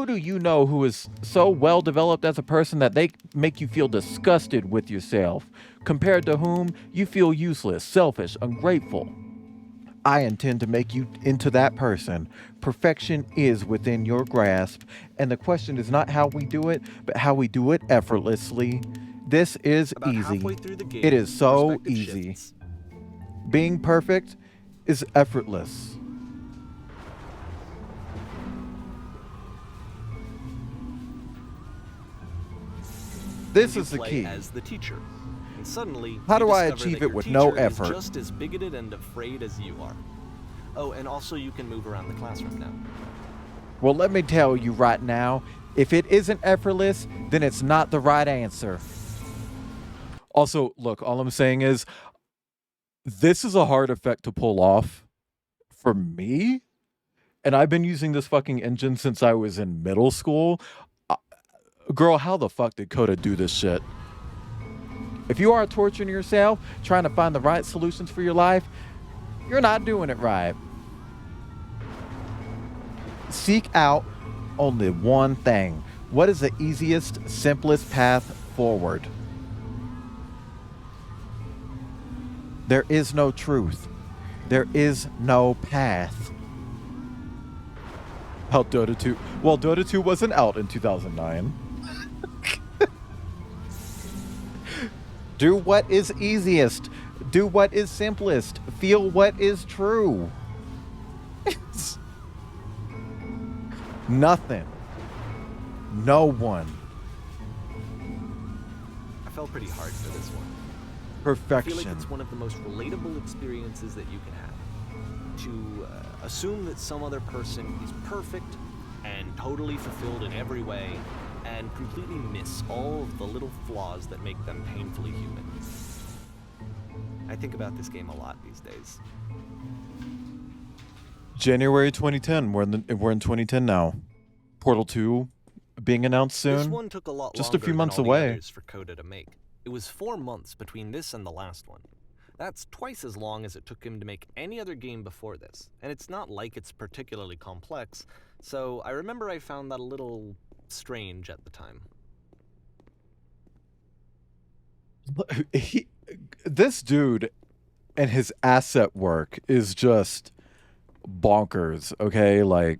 do you know who is so well developed as a person that they make you feel disgusted with yourself, compared to whom you feel useless, selfish, ungrateful? I intend to make you into that person. Perfection is within your grasp, and the question is not how we do it, but how we do it effortlessly. This is About easy. halfway through the game, It is so perspective easy. shifts. Being perfect is effortless. This You is the play key. as the teacher, and suddenly How you do I discover achieve that it your with no teacher is effort? just as bigoted and afraid as you are. Oh, and also you can move around the classroom now. Well, let me tell you right now, if it isn't effortless, then it's not the right answer. Also, look, all I'm saying is this is a hard effect to pull off for me. And I've been using this fucking engine since I was in middle school. Girl, how the fuck did Coda do this shit? If you are torturing yourself, trying to find the right solutions for your life, you're not doing it right. Seek out only one thing. What is the easiest, simplest path forward? There is no truth. There is no path. How Dota 2? Well, Dota 2 wasn't out in 2009. Do what is easiest. Do what is simplest. Feel what is true. Nothing. No one. I fell pretty hard for this one. I Perfection. feel like it's one of the most relatable experiences that you can have. To assume that some other person is perfect and totally fulfilled in every way, and completely miss all of the little flaws that make them painfully human. I think about this game a lot these days. January 2010. We're in 2010 now. Portal 2 being announced This soon. one took a lot Just a longer few than months all the away. others for Coda to make. It was 4 months between this and the last one. That's twice as long as it took him to make any other game before this, and it's not like it's particularly complex, so I remember I found that a little strange at the time. This dude and his asset work is just bonkers, okay? Like,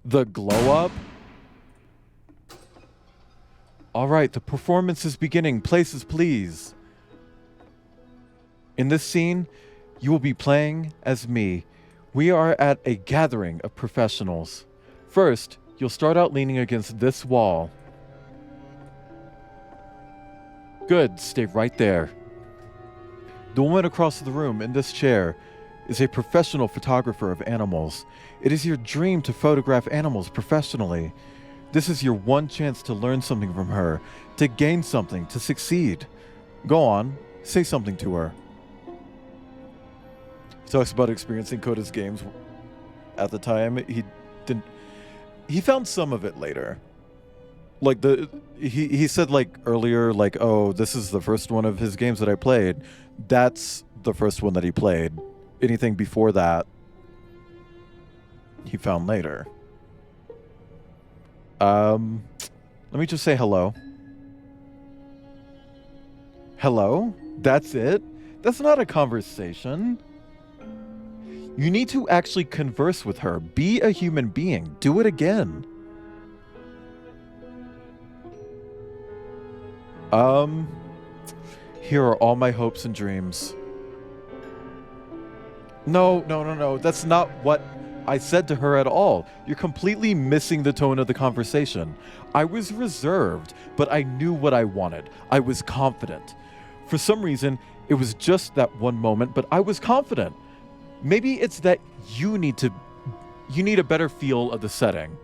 the glow up. All right, the performance is beginning. Places, please. In this scene, you will be playing as me. We are at a gathering of professionals. First, you'll start out leaning against this wall. Good, stay right there. The woman across the room in this chair, is a professional photographer of animals. It is your dream to photograph animals professionally. This is your one chance to learn something from her, to gain something, to succeed. Go on, say something to her. He talks about experiencing Coda's games at the time. He found some of it later. Like he said like earlier, like, oh, this is the first one of his games that I played. That's the first one that he played. Anything before that, he found later. Let me just say hello. Hello? That's it? That's not a conversation. You need to actually converse with her. Be a human being. Do it again. Here are all my hopes and dreams. No. That's not what I said to her at all. You're completely missing the tone of the conversation. I was reserved, but I knew what I wanted. I was confident. For some reason, it was just that one moment, but I was confident. Maybe it's that you need a better feel of the setting.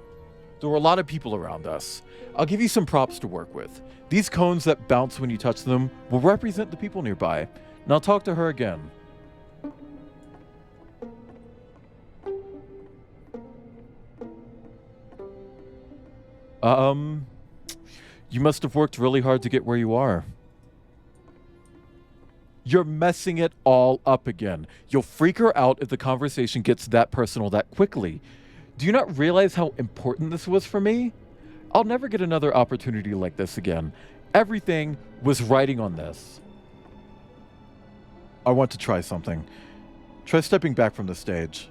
There were a lot of people around us. I'll give you some props to work with. These cones that bounce when you touch them will represent the people nearby. Now talk to her again. You must have worked really hard to get where you are. You're messing it all up again. You'll freak her out if the conversation gets that personal that quickly. Do you not realize how important this was for me? I'll never get another opportunity like this again. Everything was riding on this. I want to try something. Try stepping back from the stage.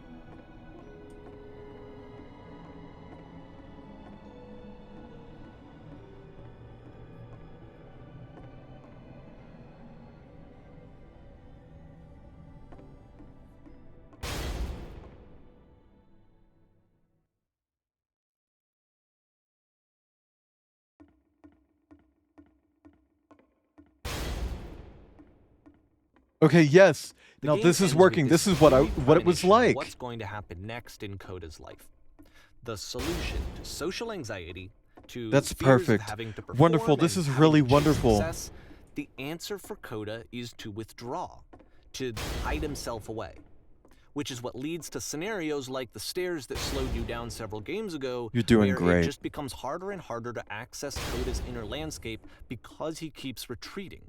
Okay, yes. The Now game this is ends working. with This this is what it was premonition of like. What's going to happen next in Coda's life? The solution to social anxiety, to That's fears of perfect. having to perform Wonderful. This and is having really to chase wonderful. success, the answer for Coda is to withdraw, to hide himself away. Which is what leads to scenarios like the stairs that slowed you down several games ago. You're doing where great. It just becomes harder and harder to access Coda's inner landscape because he keeps retreating.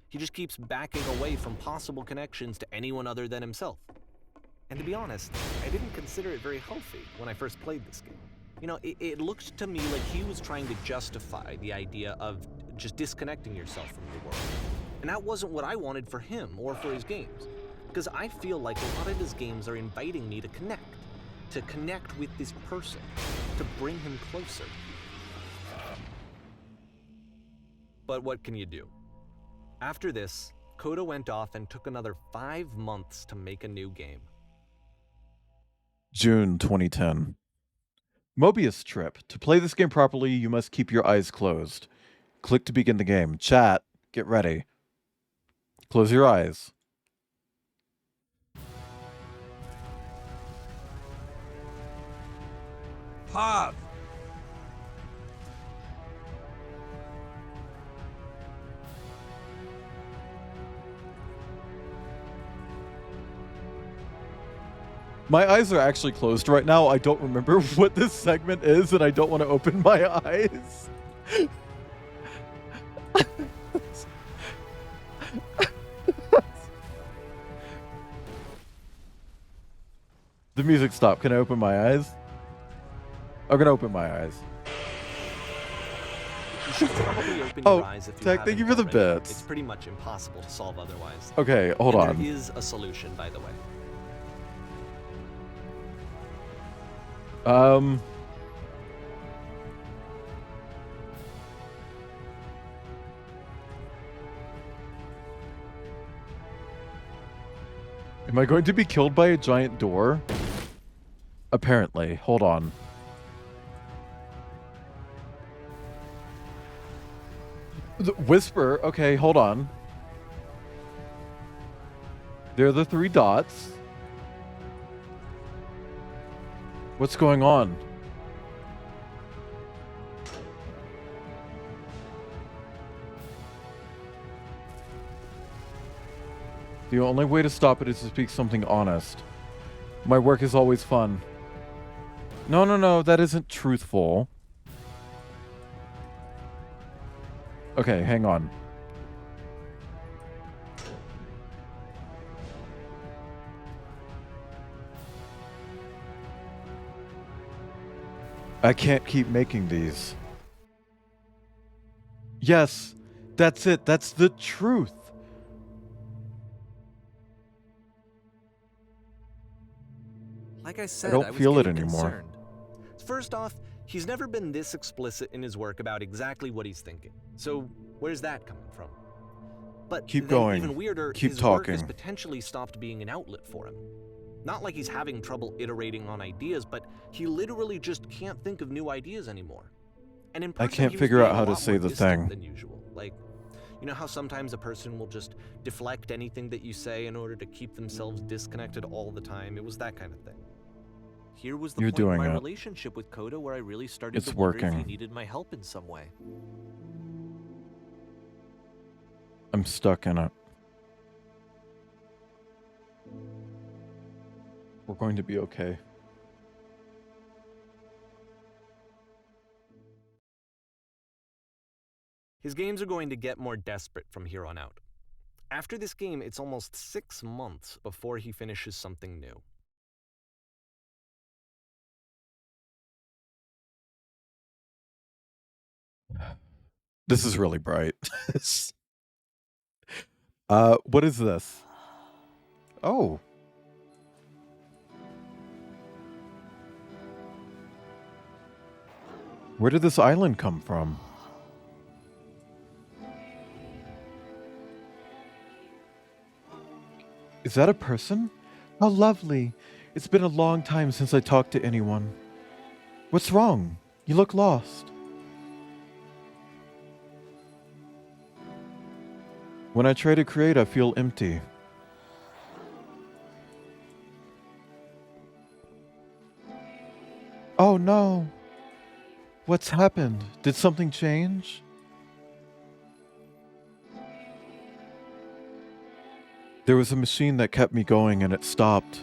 He just keeps backing away from possible connections to anyone other than himself. And to be honest, I didn't consider it very healthy when I first played this game. You know, it looked to me like he was trying to justify the idea of just disconnecting yourself from the world. And that wasn't what I wanted for him or for his games. Because I feel like a lot of his games are inviting me to connect with this person, to bring him closer. But what can you do? After this, Coda went off and took another 5 months to make a new game. June 2010. Mobius Trip. To play this game properly, you must keep your eyes closed. Click to begin the game. Chat, get ready. Close your eyes. Pop! My eyes are actually closed right now. I don't remember what this segment is, and I don't want to open my eyes. The music stopped. Can I open my eyes? I'm gonna open my eyes. You should probably open Oh, your eyes if you Tech, thank you for haven't the already. bits. It's pretty much impossible to solve otherwise. Okay, hold And on. There is a solution, by the way. Am I going to be killed by a giant door? Apparently. Hold on. The Whisper. Okay, hold on. There are the 3 dots. What's going on? The only way to stop it is to speak something honest. My work is always fun. No, no, no, that isn't truthful. Okay, hang on. I can't keep making these. Yes, that's it. That's the truth. Like I said, don't was feel it getting anymore. concerned. First off, he's never been this explicit in his work about exactly what he's thinking. So where's that coming from? But Keep then going. even weirder, Keep his work has talking. potentially stopped being an outlet for him. Not like he's having trouble iterating on ideas, but he literally just can't think of new ideas anymore. And in person, can't he was figure out being a how to lot say more the distant thing. than usual. Like, you know how sometimes a person will just deflect anything that you say in order to keep themselves disconnected all the time? It was that kind of thing. Here was the You're point in doing my it. relationship with Coda where I really started It's to wonder if he working. needed my help in some way. I'm stuck in it. We're going to be okay. His games are going to get more desperate from here on out. After this game, it's almost 6 months before he finishes something new. This is really bright. What is this? Oh. Where did this island come from? Is that a person? How lovely. It's been a long time since I talked to anyone. What's wrong? You look lost. When I try to create, I feel empty. Oh no. What's happened? Did something change? There was a machine that kept me going and it stopped.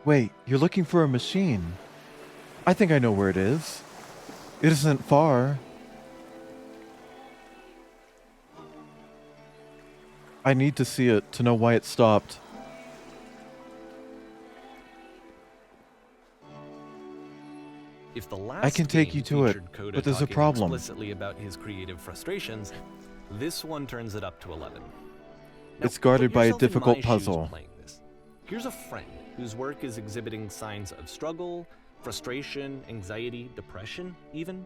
Wait, you're looking for a machine? I think I know where it is. It isn't far. I need to see it to know why it stopped. If the last I can take game you to it, featured Coda but there's a talking problem. explicitly about his creative frustrations, this one turns it up to 11. Now, It's guarded put by a yourself in difficult my shoes puzzle. playing this. Here's a friend whose work is exhibiting signs of struggle, frustration, anxiety, depression, even.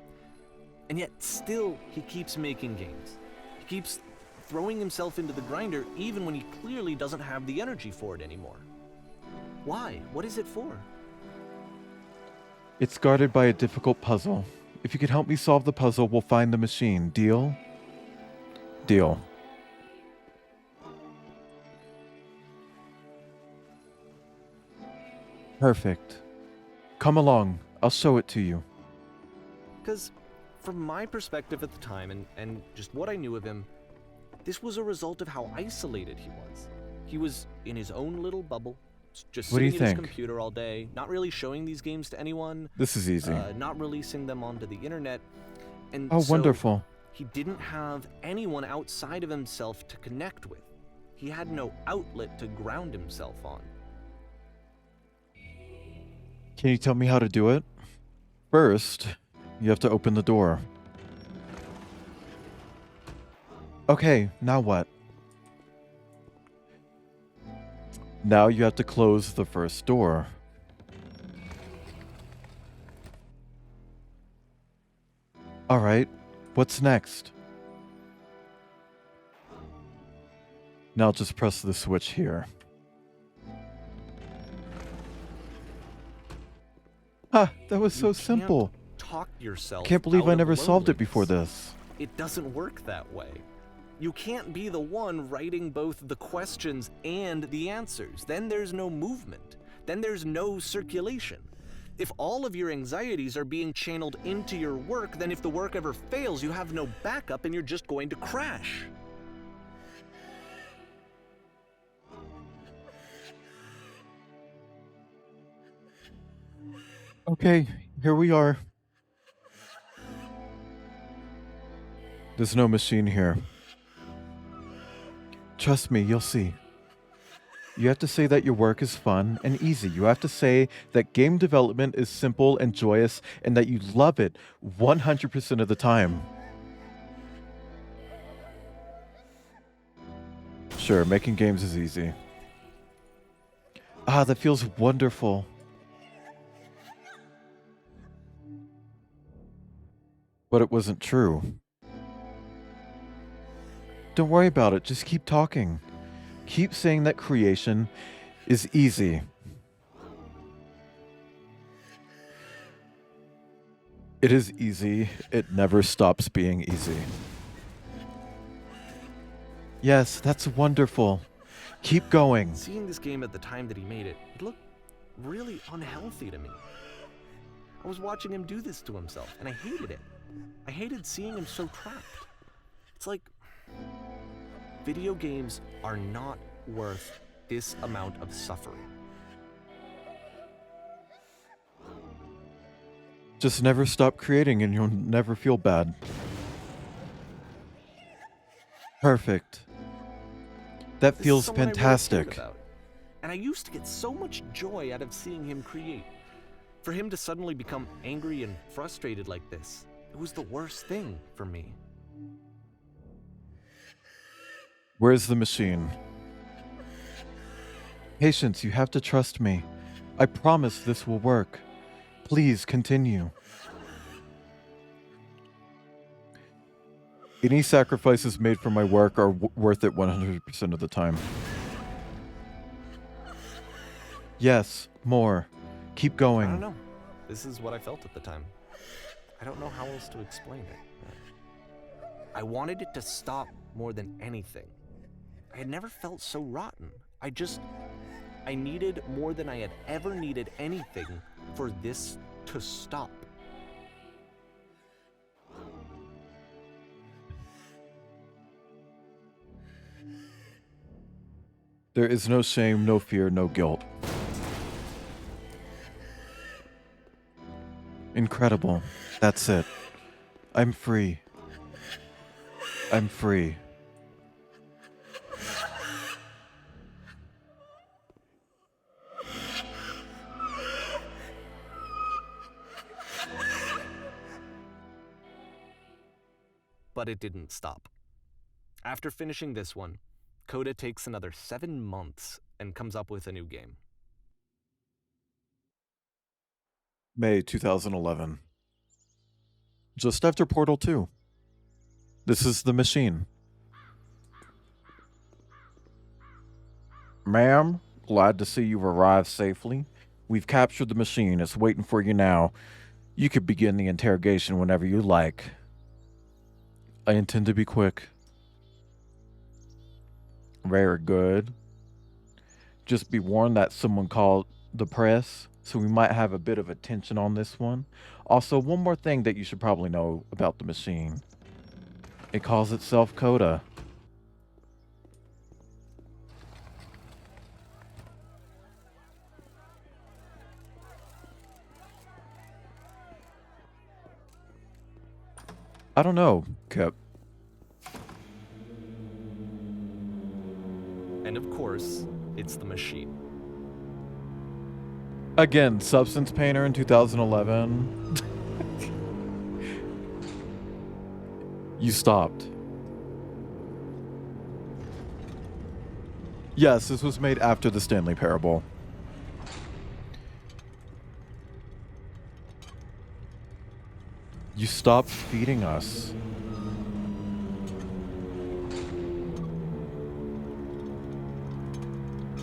And yet still he keeps making games. He keeps throwing himself into the grinder even when he clearly doesn't have the energy for it anymore. Why? What is it for? It's guarded by a difficult puzzle. If you could help me solve the puzzle, we'll find the machine. Deal? Deal. Perfect. Come along. I'll show it to you. Because from my perspective at the time and just what I knew of him, this was a result of how isolated he was. He was in his own little bubble, just What do sitting you in his think? computer all day, not really showing these games to anyone, This is easy. not releasing them onto the internet. And Oh, so wonderful. he didn't have anyone outside of himself to connect with. He had no outlet to ground himself on. Can you tell me how to do it? First, you have to open the door. Okay, now what? Now you have to close the first door. Alright, what's next? Now just press the switch here. Ah, that was so You simple. Can't talk yourself. Can't believe out I of never solved it before loneliness. this. It doesn't work that way. You can't be the one writing both the questions and the answers. Then there's no movement. Then there's no circulation. If all of your anxieties are being channeled into your work, then if the work ever fails, you have no backup and you're just going to crash. Okay, here we are. There's no machine here. Trust me, you'll see. You have to say that your work is fun and easy. You have to say that game development is simple and joyous and that you love it 100% of the time. Sure, making games is easy. Ah, that feels wonderful. But it wasn't true. Don't worry about it, just keep talking. Keep saying that creation is easy. It is easy, it never stops being easy. Yes, that's wonderful. Keep going. Seeing this game at the time that he made it, it looked really unhealthy to me. I was watching him do this to himself, and I hated it. I hated seeing him so trapped. It's like, video games are not worth this amount of suffering. Just never stop creating and you'll never feel bad. Perfect. That This is feels someone I really cared fantastic. about. And I used to get so much joy out of seeing him create. For him to suddenly become angry and frustrated like this, it was the worst thing for me. Where's the machine? Patience, you have to trust me. I promise this will work. Please continue. Any sacrifices made for my work are worth it 100% of the time. Yes, more. Keep going. I don't know. This is what I felt at the time. I don't know how else to explain it. I wanted it to stop more than anything. I had never felt so rotten. I needed more than I had ever needed anything for this to stop. There is no shame, no fear, no guilt. Incredible. That's it. I'm free. I'm free. But it didn't stop. After finishing this one, Coda takes another 7 months and comes up with a new game. May 2011. Just after Portal 2. This is the machine. Ma'am, glad to see you've arrived safely. We've captured the machine. It's waiting for you now. You could begin the interrogation whenever you like. I intend to be quick. Very good. Just be warned that someone called the press, so we might have a bit of attention on this one. Also, one more thing that you should probably know about the machine. It calls itself Coda. I don't know, Kip. And of course, it's the machine. Again, Substance Painter in 2011. You stopped. Yes, this was made after the Stanley Parable. You stopped feeding us.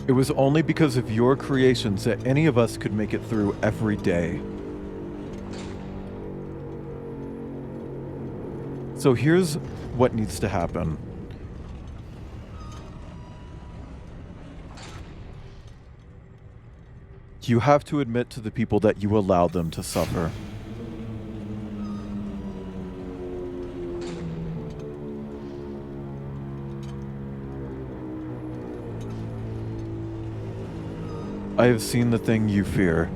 It was only because of your creations that any of us could make it through every day. So here's what needs to happen. You have to admit to the people that you allow them to suffer. I have seen the thing you fear.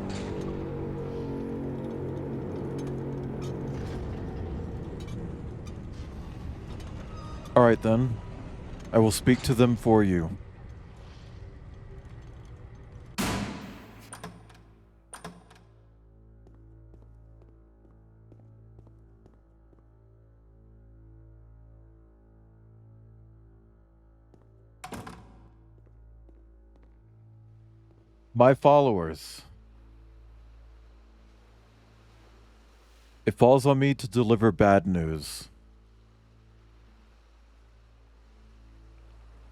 Alright then. I will speak to them for you. My followers, it falls on me to deliver bad news.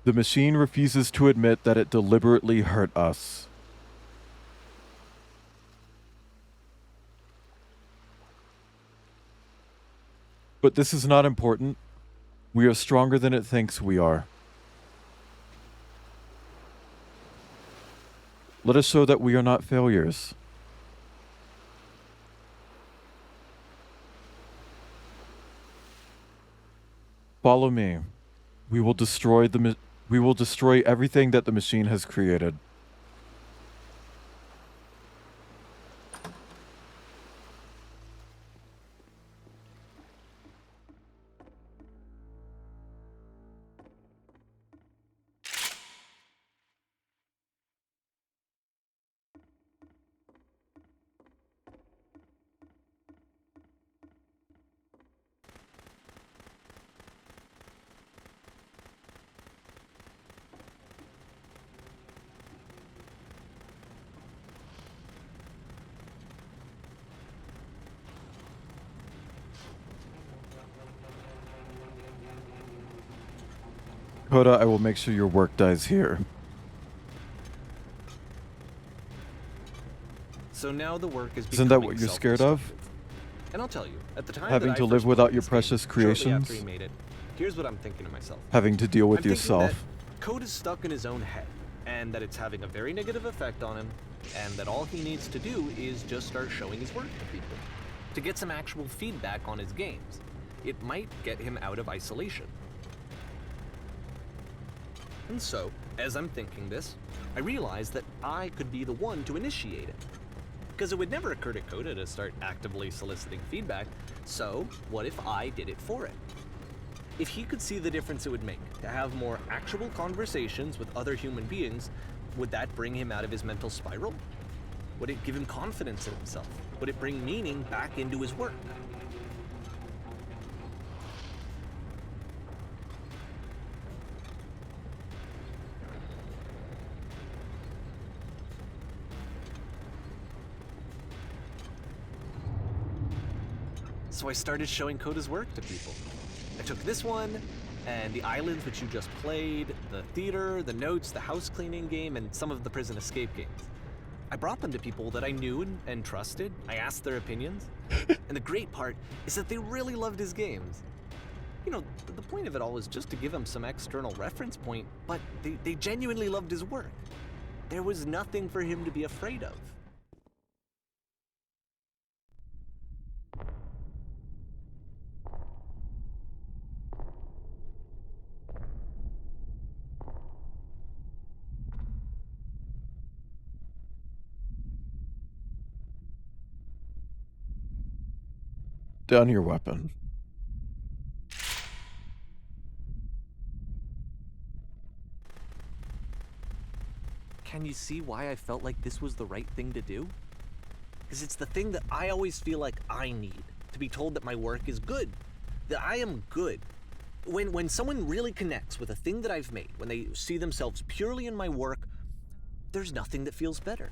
The machine refuses to admit that it deliberately hurt us. But this is not important. We are stronger than it thinks we are. Let us show that we are not failures. Follow me. We will destroy everything that the machine has created. Coda, I will make sure your work dies here. So now the work is Isn't that becoming what you're scared of? self-destructive. And I'll tell you, at the time Having that I to first live without played your this precious game, shortly creations? after he made it, here's what I'm thinking to myself. Having to deal with I'm thinking yourself. that Code is stuck in his own head, and that it's having a very negative effect on him, and that all he needs to do is just start showing his work to people, to get some actual feedback on his games. It might get him out of isolation. And so, as I'm thinking this, I realize that I could be the one to initiate it. Because it would never occur to Coda to start actively soliciting feedback, so what if I did it for it? If he could see the difference it would make to have more actual conversations with other human beings, would that bring him out of his mental spiral? Would it give him confidence in himself? Would it bring meaning back into his work? So I started showing Coda's work to people. I took this one, and the islands which you just played, the theater, the notes, the house cleaning game, and some of the prison escape games. I brought them to people that I knew and trusted. I asked their opinions. And the great part is that they really loved his games. You know, the point of it all was just to give them some external reference point, but they genuinely loved his work. There was nothing for him to be afraid of. Down your weapon. Can you see why I felt like this was the right thing to do? Because it's the thing that I always feel like I need, to be told that my work is good, that I am good. When someone really connects with a thing that I've made, when they see themselves purely in my work, there's nothing that feels better.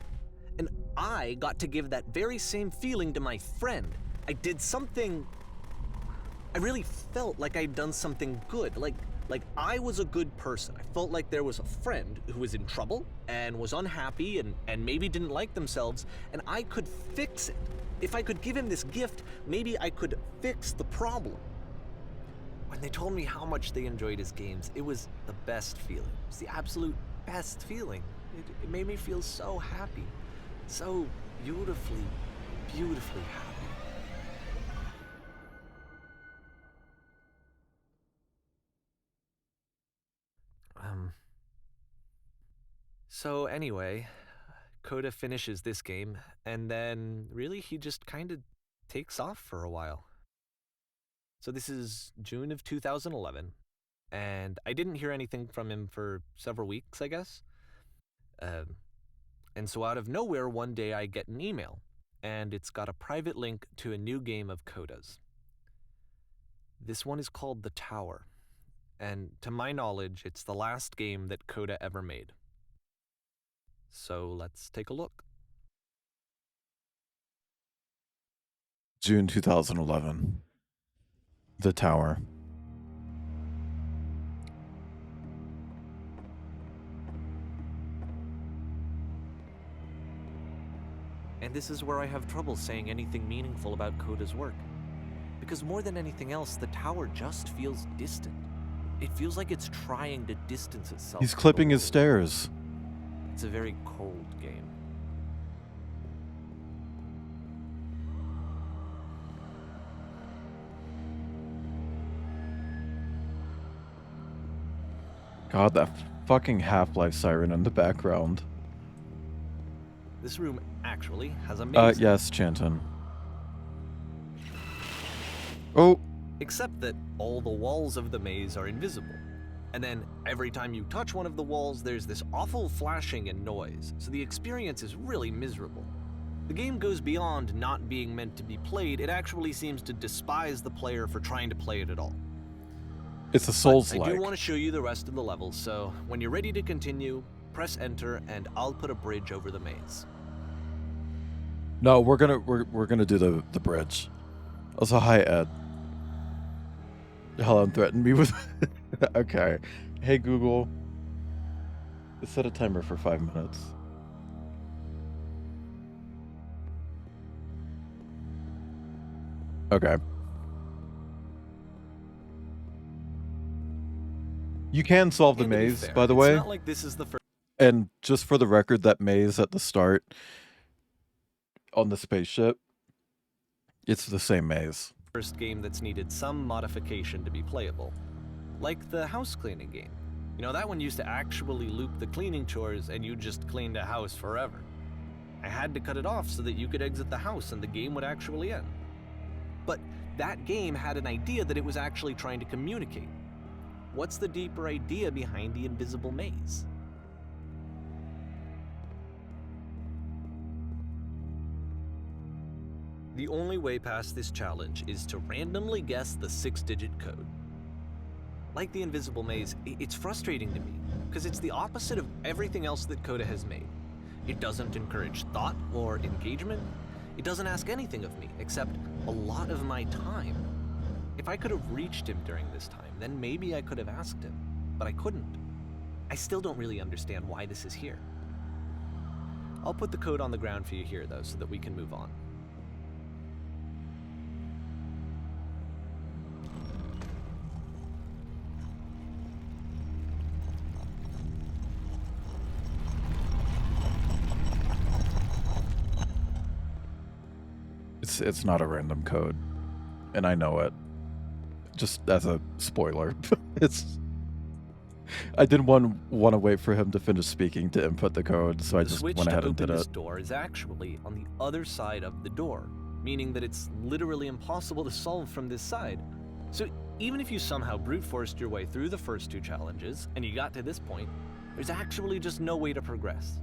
And I got to give that very same feeling to my friend. I did something, I really felt like I'd done something good, like I was a good person. I felt like there was a friend who was in trouble and was unhappy and maybe didn't like themselves, and I could fix it. If I could give him this gift, maybe I could fix the problem. When they told me how much they enjoyed his games, it was the best feeling. It was the absolute best feeling. It made me feel so happy. So beautifully, beautifully happy. So anyway, Coda finishes this game, and then really he just kind of takes off for a while. So this is June of 2011, and I didn't hear anything from him for several weeks, I guess. And so out of nowhere, one day I get an email, and it's got a private link to a new game of Coda's. This one is called The Tower, and to my knowledge, it's the last game that Coda ever made. So let's take a look. June 2011. The Tower. And this is where I have trouble saying anything meaningful about Coda's work. Because more than anything else, The Tower just feels distant. It feels like it's trying to distance itself. He's from the clipping his world. stairs. It's a very cold game. God, that fucking Half-Life siren in the background. This room actually has a maze. Yes, Chanton. Oh, Except that all the walls of the maze are invisible. And then every time you touch one of the walls, there's this awful flashing and noise, so the experience is really miserable. The game goes beyond not being meant to be played, it actually seems to despise the player for trying to play it at all. it's a But Souls-like. I do want to show you the rest of the levels, so when you're ready to continue, press enter and I'll put a bridge over the maze. No, we're gonna do the bridge. Also, hi Ed. Helen threatened me with. Okay. Hey Google. Set a timer for 5 minutes. Okay. You can solve the And to be maze, fair, by the it's way. not like this is the first And just for the record, that maze at the start on the spaceship, it's the same maze. game that's needed some modification to be playable. Like the house cleaning game. You know, that one used to actually loop the cleaning chores and you just cleaned a house forever. I had to cut it off so that you could exit the house and the game would actually end. But that game had an idea that it was actually trying to communicate. What's the deeper idea behind the invisible maze? The only way past this challenge is to randomly guess the 6-digit code. Like the invisible maze, it's frustrating to me, because it's the opposite of everything else that Coda has made. It doesn't encourage thought or engagement. It doesn't ask anything of me, except a lot of my time. If I could have reached him during this time, then maybe I could have asked him, but I couldn't. I still don't really understand why this is here. I'll put the code on the ground for you here, though, so that we can move on. It's not a random code, and I know it. Just as a spoiler, I didn't want to wait for him to finish speaking to input the code, so I The just switch went to ahead and open did this it. door is actually on the other side of the door, meaning that it's literally impossible to solve from this side. So even if you somehow brute forced your way through the first 2 challenges and you got to this point, there's actually just no way to progress.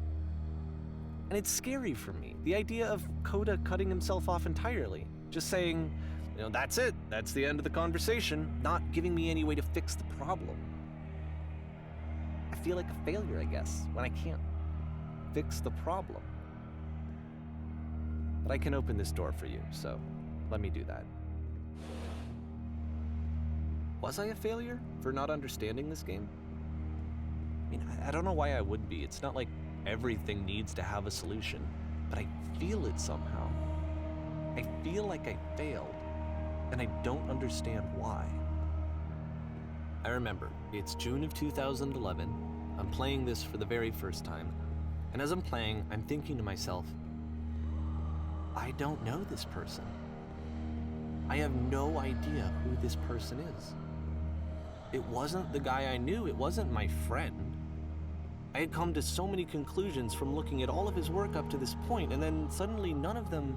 And it's scary for me, the idea of Coda cutting himself off entirely, just saying, you know, that's it, that's the end of the conversation, not giving me any way to fix the problem. I feel like a failure, I guess, when I can't fix the problem. But I can open this door for you, so let me do that. Was I a failure for not understanding this game? I mean, I don't know why I would be. It's not like everything needs to have a solution, but I feel it somehow. I feel like I failed, and I don't understand why. I remember, it's June of 2011, I'm playing this for the very first time, and as I'm playing, I'm thinking to myself, I don't know this person. I have no idea who this person is. It wasn't the guy I knew, it wasn't my friend. I had come to so many conclusions from looking at all of his work up to this point, and then suddenly none of them...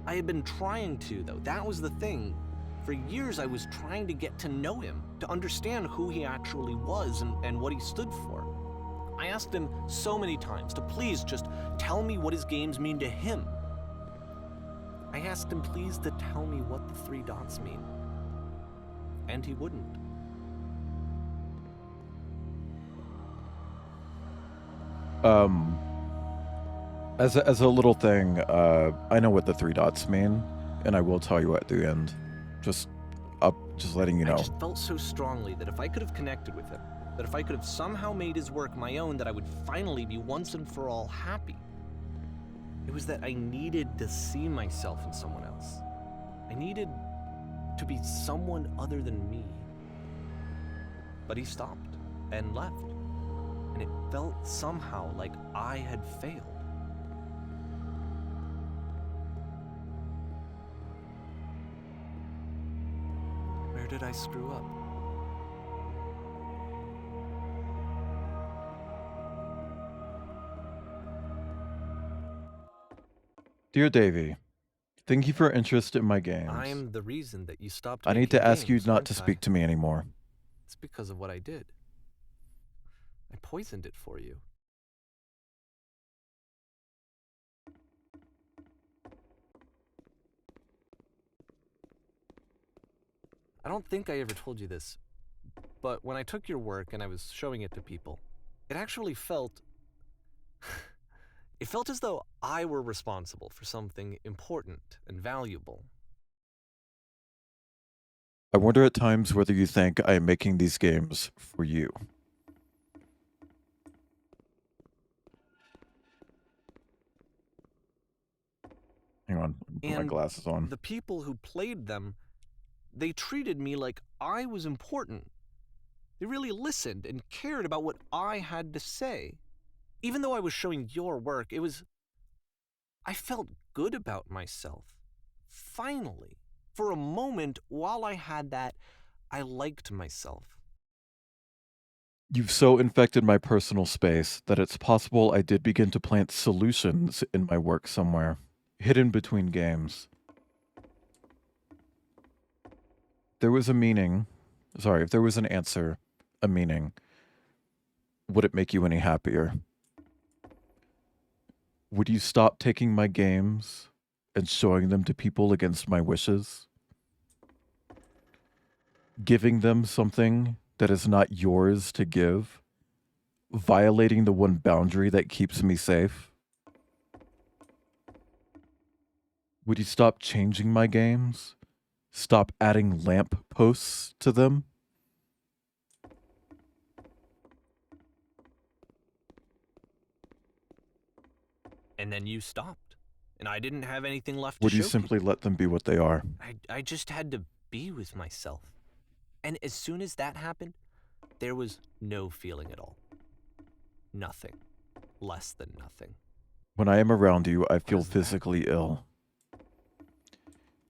I had been trying to, though. That was the thing. For years I was trying to get to know him, to understand who he actually was and what he stood for. I asked him so many times to please just tell me what his games mean to him. I asked him please to tell me what the 3 dots mean. And he wouldn't. As a little thing, I know what the 3 dots mean, and I will tell you at the end. Just letting you know. I just felt so strongly that if I could have connected with him, that if I could have somehow made his work my own, that I would finally be once and for all happy. It was that I needed to see myself in someone else. I needed to be someone other than me. But he stopped and left, and it felt somehow like I had failed. Where did I screw up? Dear Davey, thank you for your interest in my games. I'm the reason that you stopped. I need to making ask you games, not aren't to I? speak to me anymore. It's because of what I did. I poisoned it for you. I don't think I ever told you this, but when I took your work and I was showing it to people, it actually felt... it felt as though I were responsible for something important and valuable. I wonder at times whether you think I am making these games for you. Hang on, put my And glasses on. the people who played them, they treated me like I was important. They really listened and cared about what I had to say. Even though I was showing your work, I felt good about myself. Finally. For a moment, while I had that, I liked myself. You've so infected my personal space that it's possible I did begin to plant solutions in my work somewhere, hidden between games. There was a meaning. Sorry, if there was an answer, a meaning, would it make you any happier? Would you stop taking my games and showing them to people against my wishes? Giving them something that is not yours to give? Violating the one boundary that keeps me safe? Would you stop changing my games? Stop adding lamp posts to them? And then you stopped, and I didn't have anything left Would to you show simply people. let them be what they are? I just had to be with myself. And as soon as that happened, there was no feeling at all. Nothing. Less than nothing. When I am around you, I feel is that? physically ill.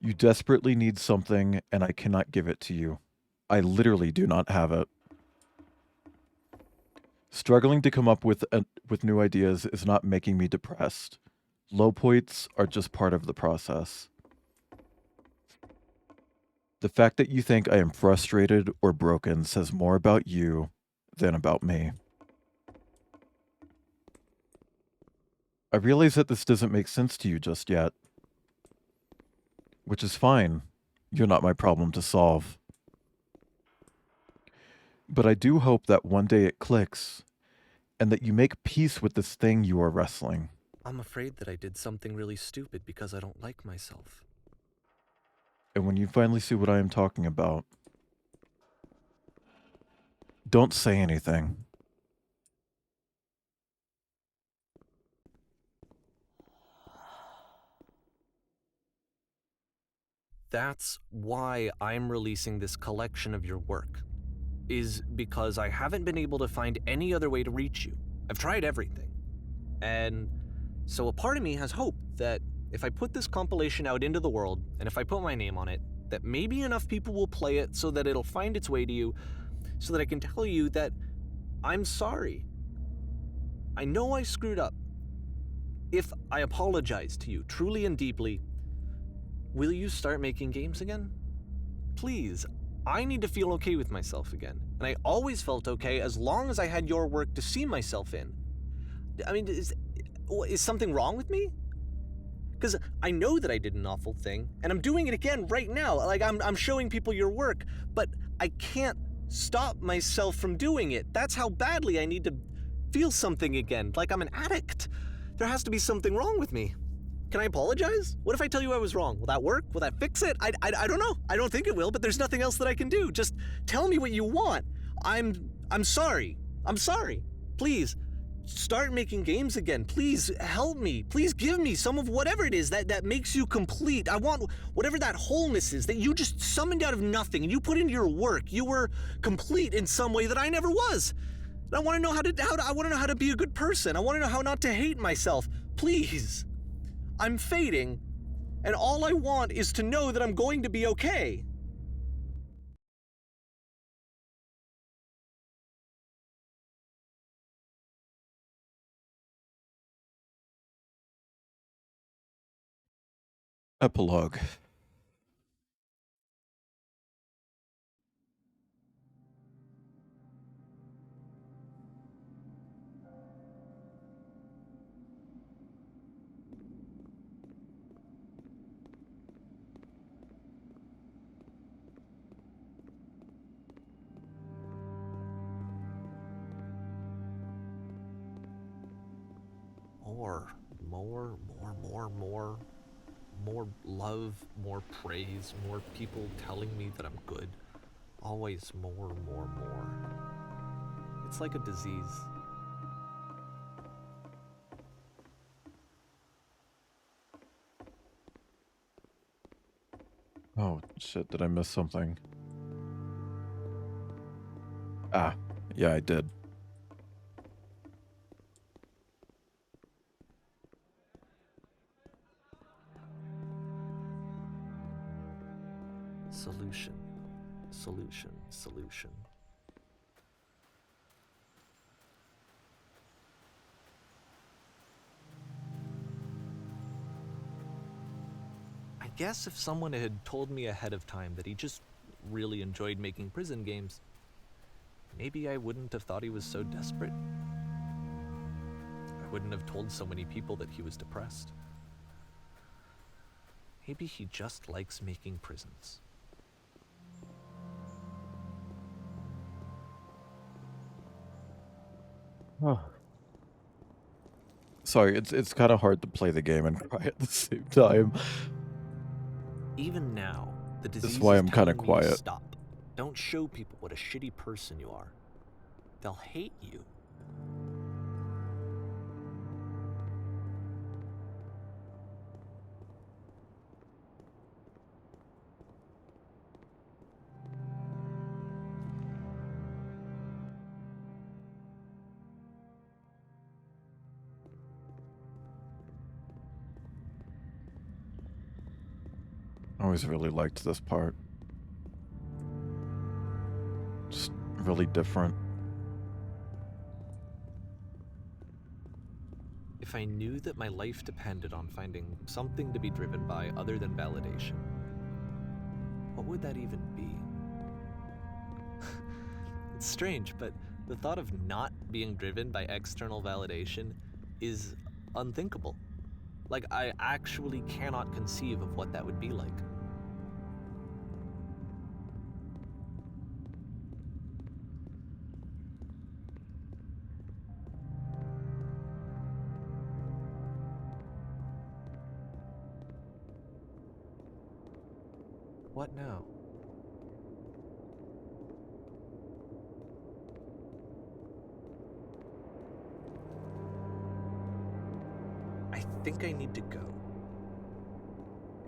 You desperately need something, and I cannot give it to you. I literally do not have it. Struggling to come up with new ideas is not making me depressed. Low points are just part of the process. The fact that you think I am frustrated or broken says more about you than about me. I realize that this doesn't make sense to you just yet. Which is fine. You're not my problem to solve. But I do hope that one day it clicks, and that you make peace with this thing you are wrestling. I'm afraid that I did something really stupid because I don't like myself. And when you finally see what I am talking about, don't say anything. That's why I'm releasing this collection of your work, is because I haven't been able to find any other way to reach you. I've tried everything. And so a part of me has hope that if I put this compilation out into the world, and if I put my name on it, that maybe enough people will play it so that it'll find its way to you, so that I can tell you that I'm sorry. I know I screwed up. If I apologize to you truly and deeply, will you start making games again? Please, I need to feel okay with myself again. And I always felt okay as long as I had your work to see myself in. I mean, is something wrong with me? Because I know that I did an awful thing, and I'm doing it again right now. Like, I'm showing people your work, but I can't stop myself from doing it. That's how badly I need to feel something again, like I'm an addict. There has to be something wrong with me. Can I apologize? What if I tell you I was wrong? Will that work? Will that fix it? I don't know. I don't think it will, but there's nothing else that I can do. Just tell me what you want. I'm sorry. I'm sorry. Please, start making games again. Please help me. Please give me some of whatever it is that makes you complete. I want whatever that wholeness is that you just summoned out of nothing and you put into your work. You were complete in some way that I never was. And I want to know I want to know how to be a good person. I want to know how not to hate myself. Please. I'm fading, and all I want is to know that I'm going to be okay. Epilogue. More love, more praise, more people telling me that I'm good. Always more. It's like a disease. Oh, shit, did I miss something? Ah, yeah, I did. Solution. I guess if someone had told me ahead of time that he just really enjoyed making prison games, maybe I wouldn't have thought he was so desperate. I wouldn't have told so many people that he was depressed. Maybe he just likes making prisons. Oh. Sorry, it's kind of hard to play the game and cry at the same time. Even now, the disease This is why I'm kind of telling me to quiet. stop. Don't show people what a shitty person you are. They'll hate you. I always really liked this part. Just really different. If I knew that my life depended on finding something to be driven by other than validation, what would that even be? It's strange, but the thought of not being driven by external validation is unthinkable. Like, I actually cannot conceive of what that would be like. What now? I think I need to go.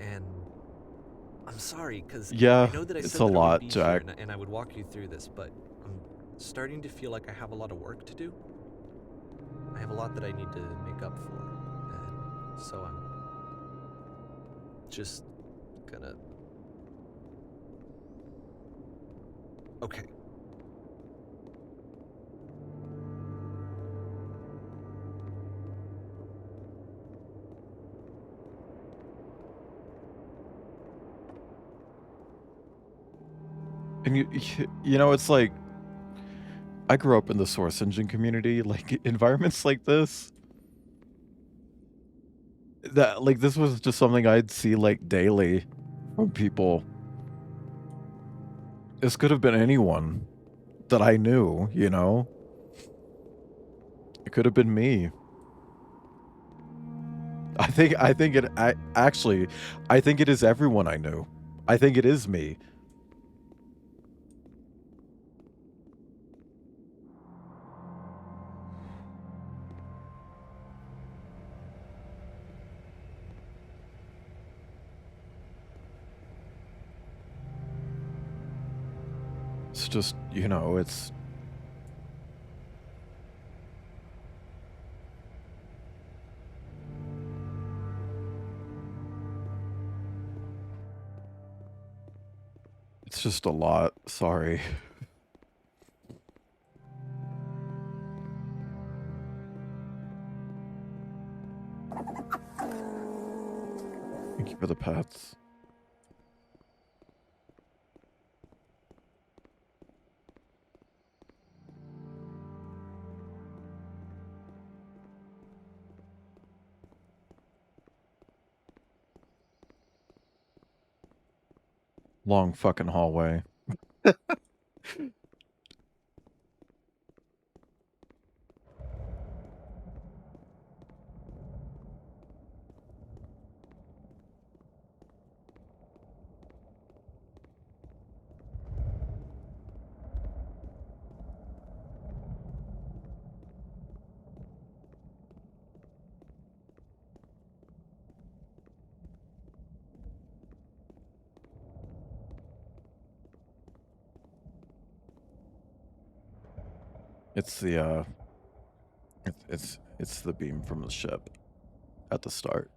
And I'm sorry, because Yeah, I know that I it's said a that I would lot, be Jack. here and I would walk you through this, but I'm starting to feel like I have a lot of work to do. I have a lot that I need to make up for, and so Just gonna... Okay. And you know, it's like, I grew up in the Source Engine community, like environments like this. That like this was just something I'd see like daily from people. This could have been anyone that I knew, you know? It could have been me. I think actually, I think it is everyone I knew. I think it is me. It's just, you know, it's... It's just a lot. Sorry. Thank you for the pets. Long fucking hallway. It's the it's the beam from the ship at the start.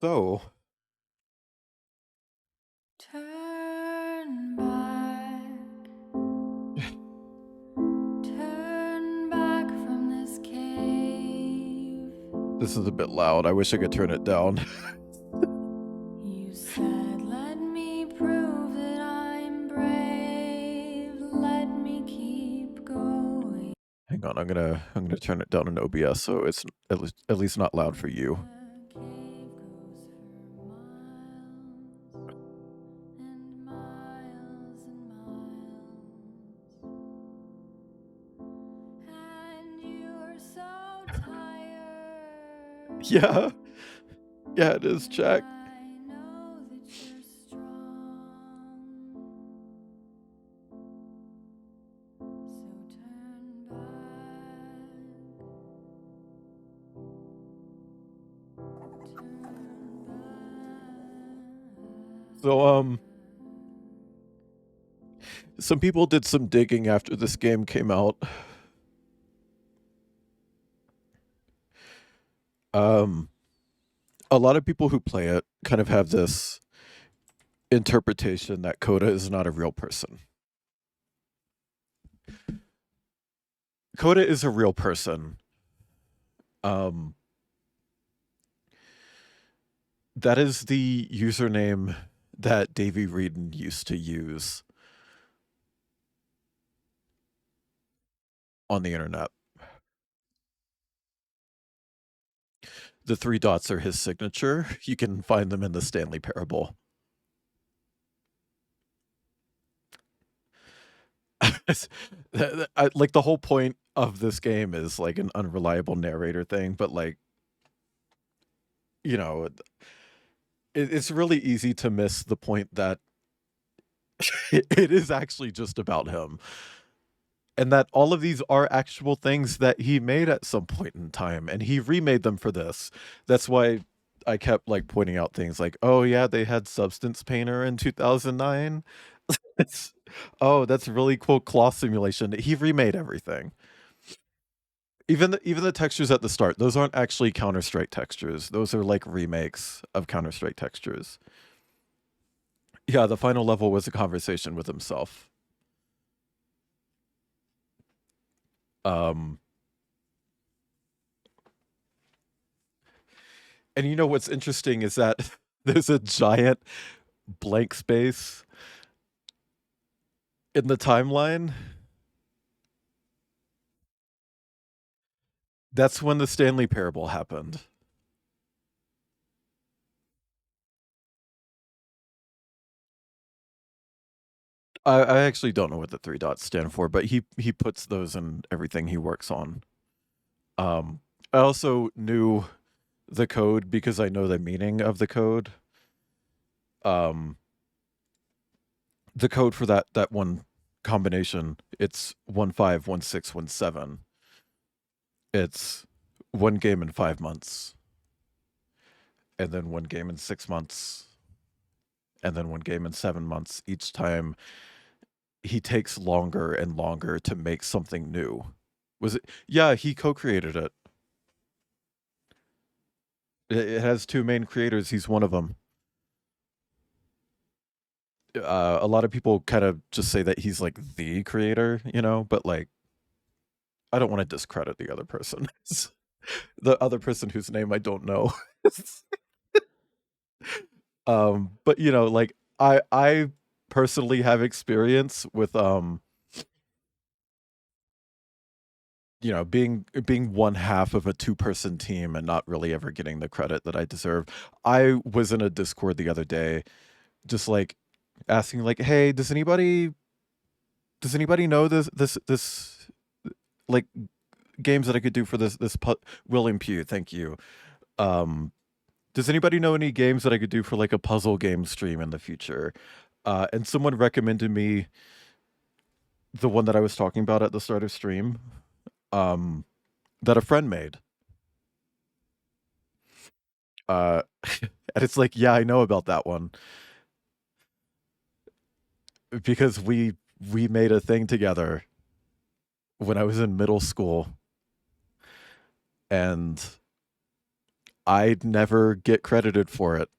So, Turn back. Turn back from this cave. this is a bit loud. I wish I could turn it down. You said, let me prove that I'm brave. Let me keep going. Hang on, I'm gonna turn it down in OBS so it's at least not loud for you. The cave goes for miles and miles and miles. And you're so tired. Yeah. Yeah, it is, Jack. I know that you're strong. So turn back. Turn back. So, some people did some digging after this game came out. a lot of people who play it kind of have this interpretation that Coda is not a real person. Coda is a real person. That is the username that Davey Wreden used to use on the internet. The 3 dots are his signature. You can find them in the Stanley Parable. Like the whole point of this game is like an unreliable narrator thing, but like, you know, it's really easy to miss the point that it is actually just about him. And that all of these are actual things that he made at some point in time, and he remade them for this. That's why I kept like pointing out things like, oh yeah, they had Substance Painter in 2009. That's really cool cloth simulation. He remade everything. Even the textures at the start, those aren't actually Counter-Strike textures. Those are like remakes of Counter-Strike textures. Yeah, the final level was a conversation with himself. And you know what's interesting is that there's a giant blank space in the timeline. That's when the Stanley Parable happened. I actually don't know what the 3 dots stand for, but he puts those in everything he works on. I also knew the code because I know the meaning of the code. The code for that one combination, it's 151617. It's 1 game in 5 months, and then 1 game in 6 months, and then 1 game in 7 months. Each time he takes longer and longer to make something new. Was it? Yeah, he co-created it. It has 2 main creators. He's one of them. A lot of people kind of just say that he's like the creator, you know, but like, I don't want to discredit the other person. The other person whose name I don't know. But you know, like I personally have experience with you know, being one half of a 2-person team and not really ever getting the credit that I deserve. I was in a Discord the other day, just like asking, like, "Hey, does anybody know this like games that I could do for this William Pugh? Thank you. Does anybody know any games that I could do for like a puzzle game stream in the future?" And someone recommended me the one that I was talking about at the start of stream. That a friend made. And it's like, yeah, I know about that one. Because we made a thing together when I was in middle school. And I'd never get credited for it.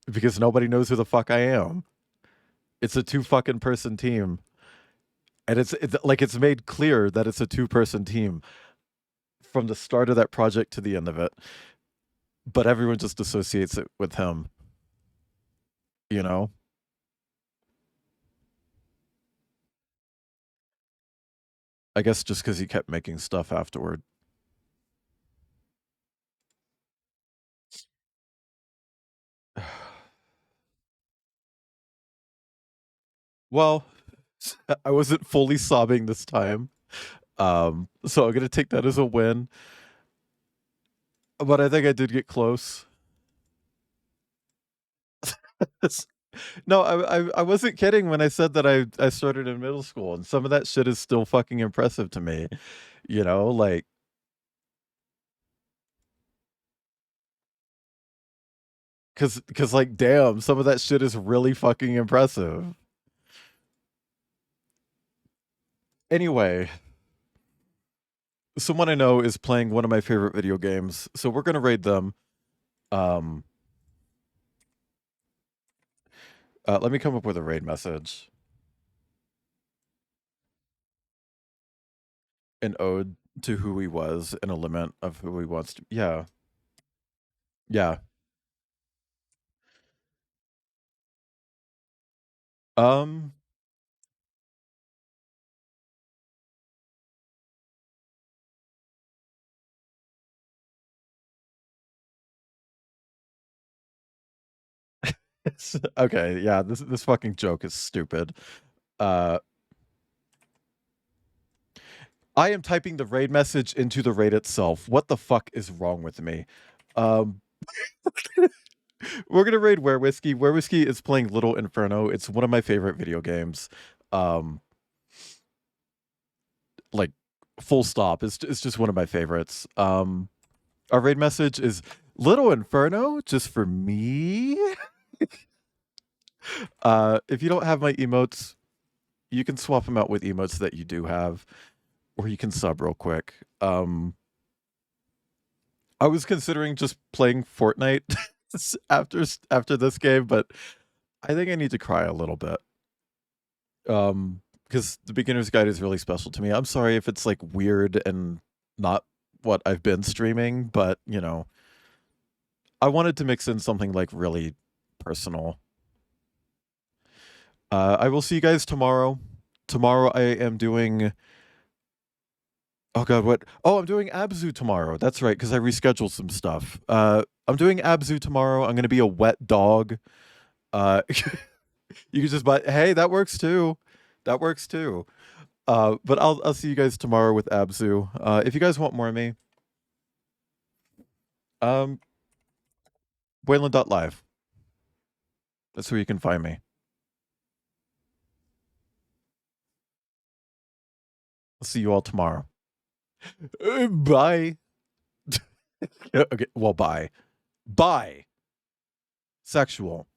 Because nobody knows who the fuck I am. It's a 2-person team. And it's like it's made clear that it's a 2-person team from the start of that project to the end of it. But everyone just associates it with him. You know? I guess just because he kept making stuff afterward. Well, I wasn't fully sobbing this time. So I'm gonna take that as a win. But I think I did get close. No, I wasn't kidding when I said that I started in middle school, and some of that shit is still fucking impressive to me. You know, like cause like damn, some of that shit is really fucking impressive. Anyway, someone I know is playing one of my favorite video games, so we're gonna raid them. Um, let me come up with a raid message. An ode to who he was and a lament of who he wants to. Yeah. Yeah. Um, okay, yeah, this fucking joke is stupid. I am typing the raid message into the raid itself. What the fuck is wrong with me? We're gonna raid Where Whiskey. Where Whiskey is playing Little Inferno. It's one of my favorite video games. Like full stop. It's just one of my favorites. Our raid message is Little Inferno just for me. If you don't have my emotes, you can swap them out with emotes that you do have, or you can sub real quick. I was considering just playing Fortnite after this game, but I think I need to cry a little bit. Because the beginner's guide is really special to me. I'm sorry if it's like weird and not what I've been streaming, but you know, I wanted to mix in something like really personal. I will see you guys tomorrow. Tomorrow I am doing. Oh god, what? Oh, I'm doing Abzu tomorrow. That's right, because I rescheduled some stuff. I'm doing Abzu tomorrow. I'm gonna be a wet dog. You can just buy. Hey, that works too. That works too. But I'll see you guys tomorrow with Abzu. If you guys want more of me, Wayland.live. That's where you can find me. I'll see you all tomorrow. Bye. Okay, well, bye. Bye. Sexual.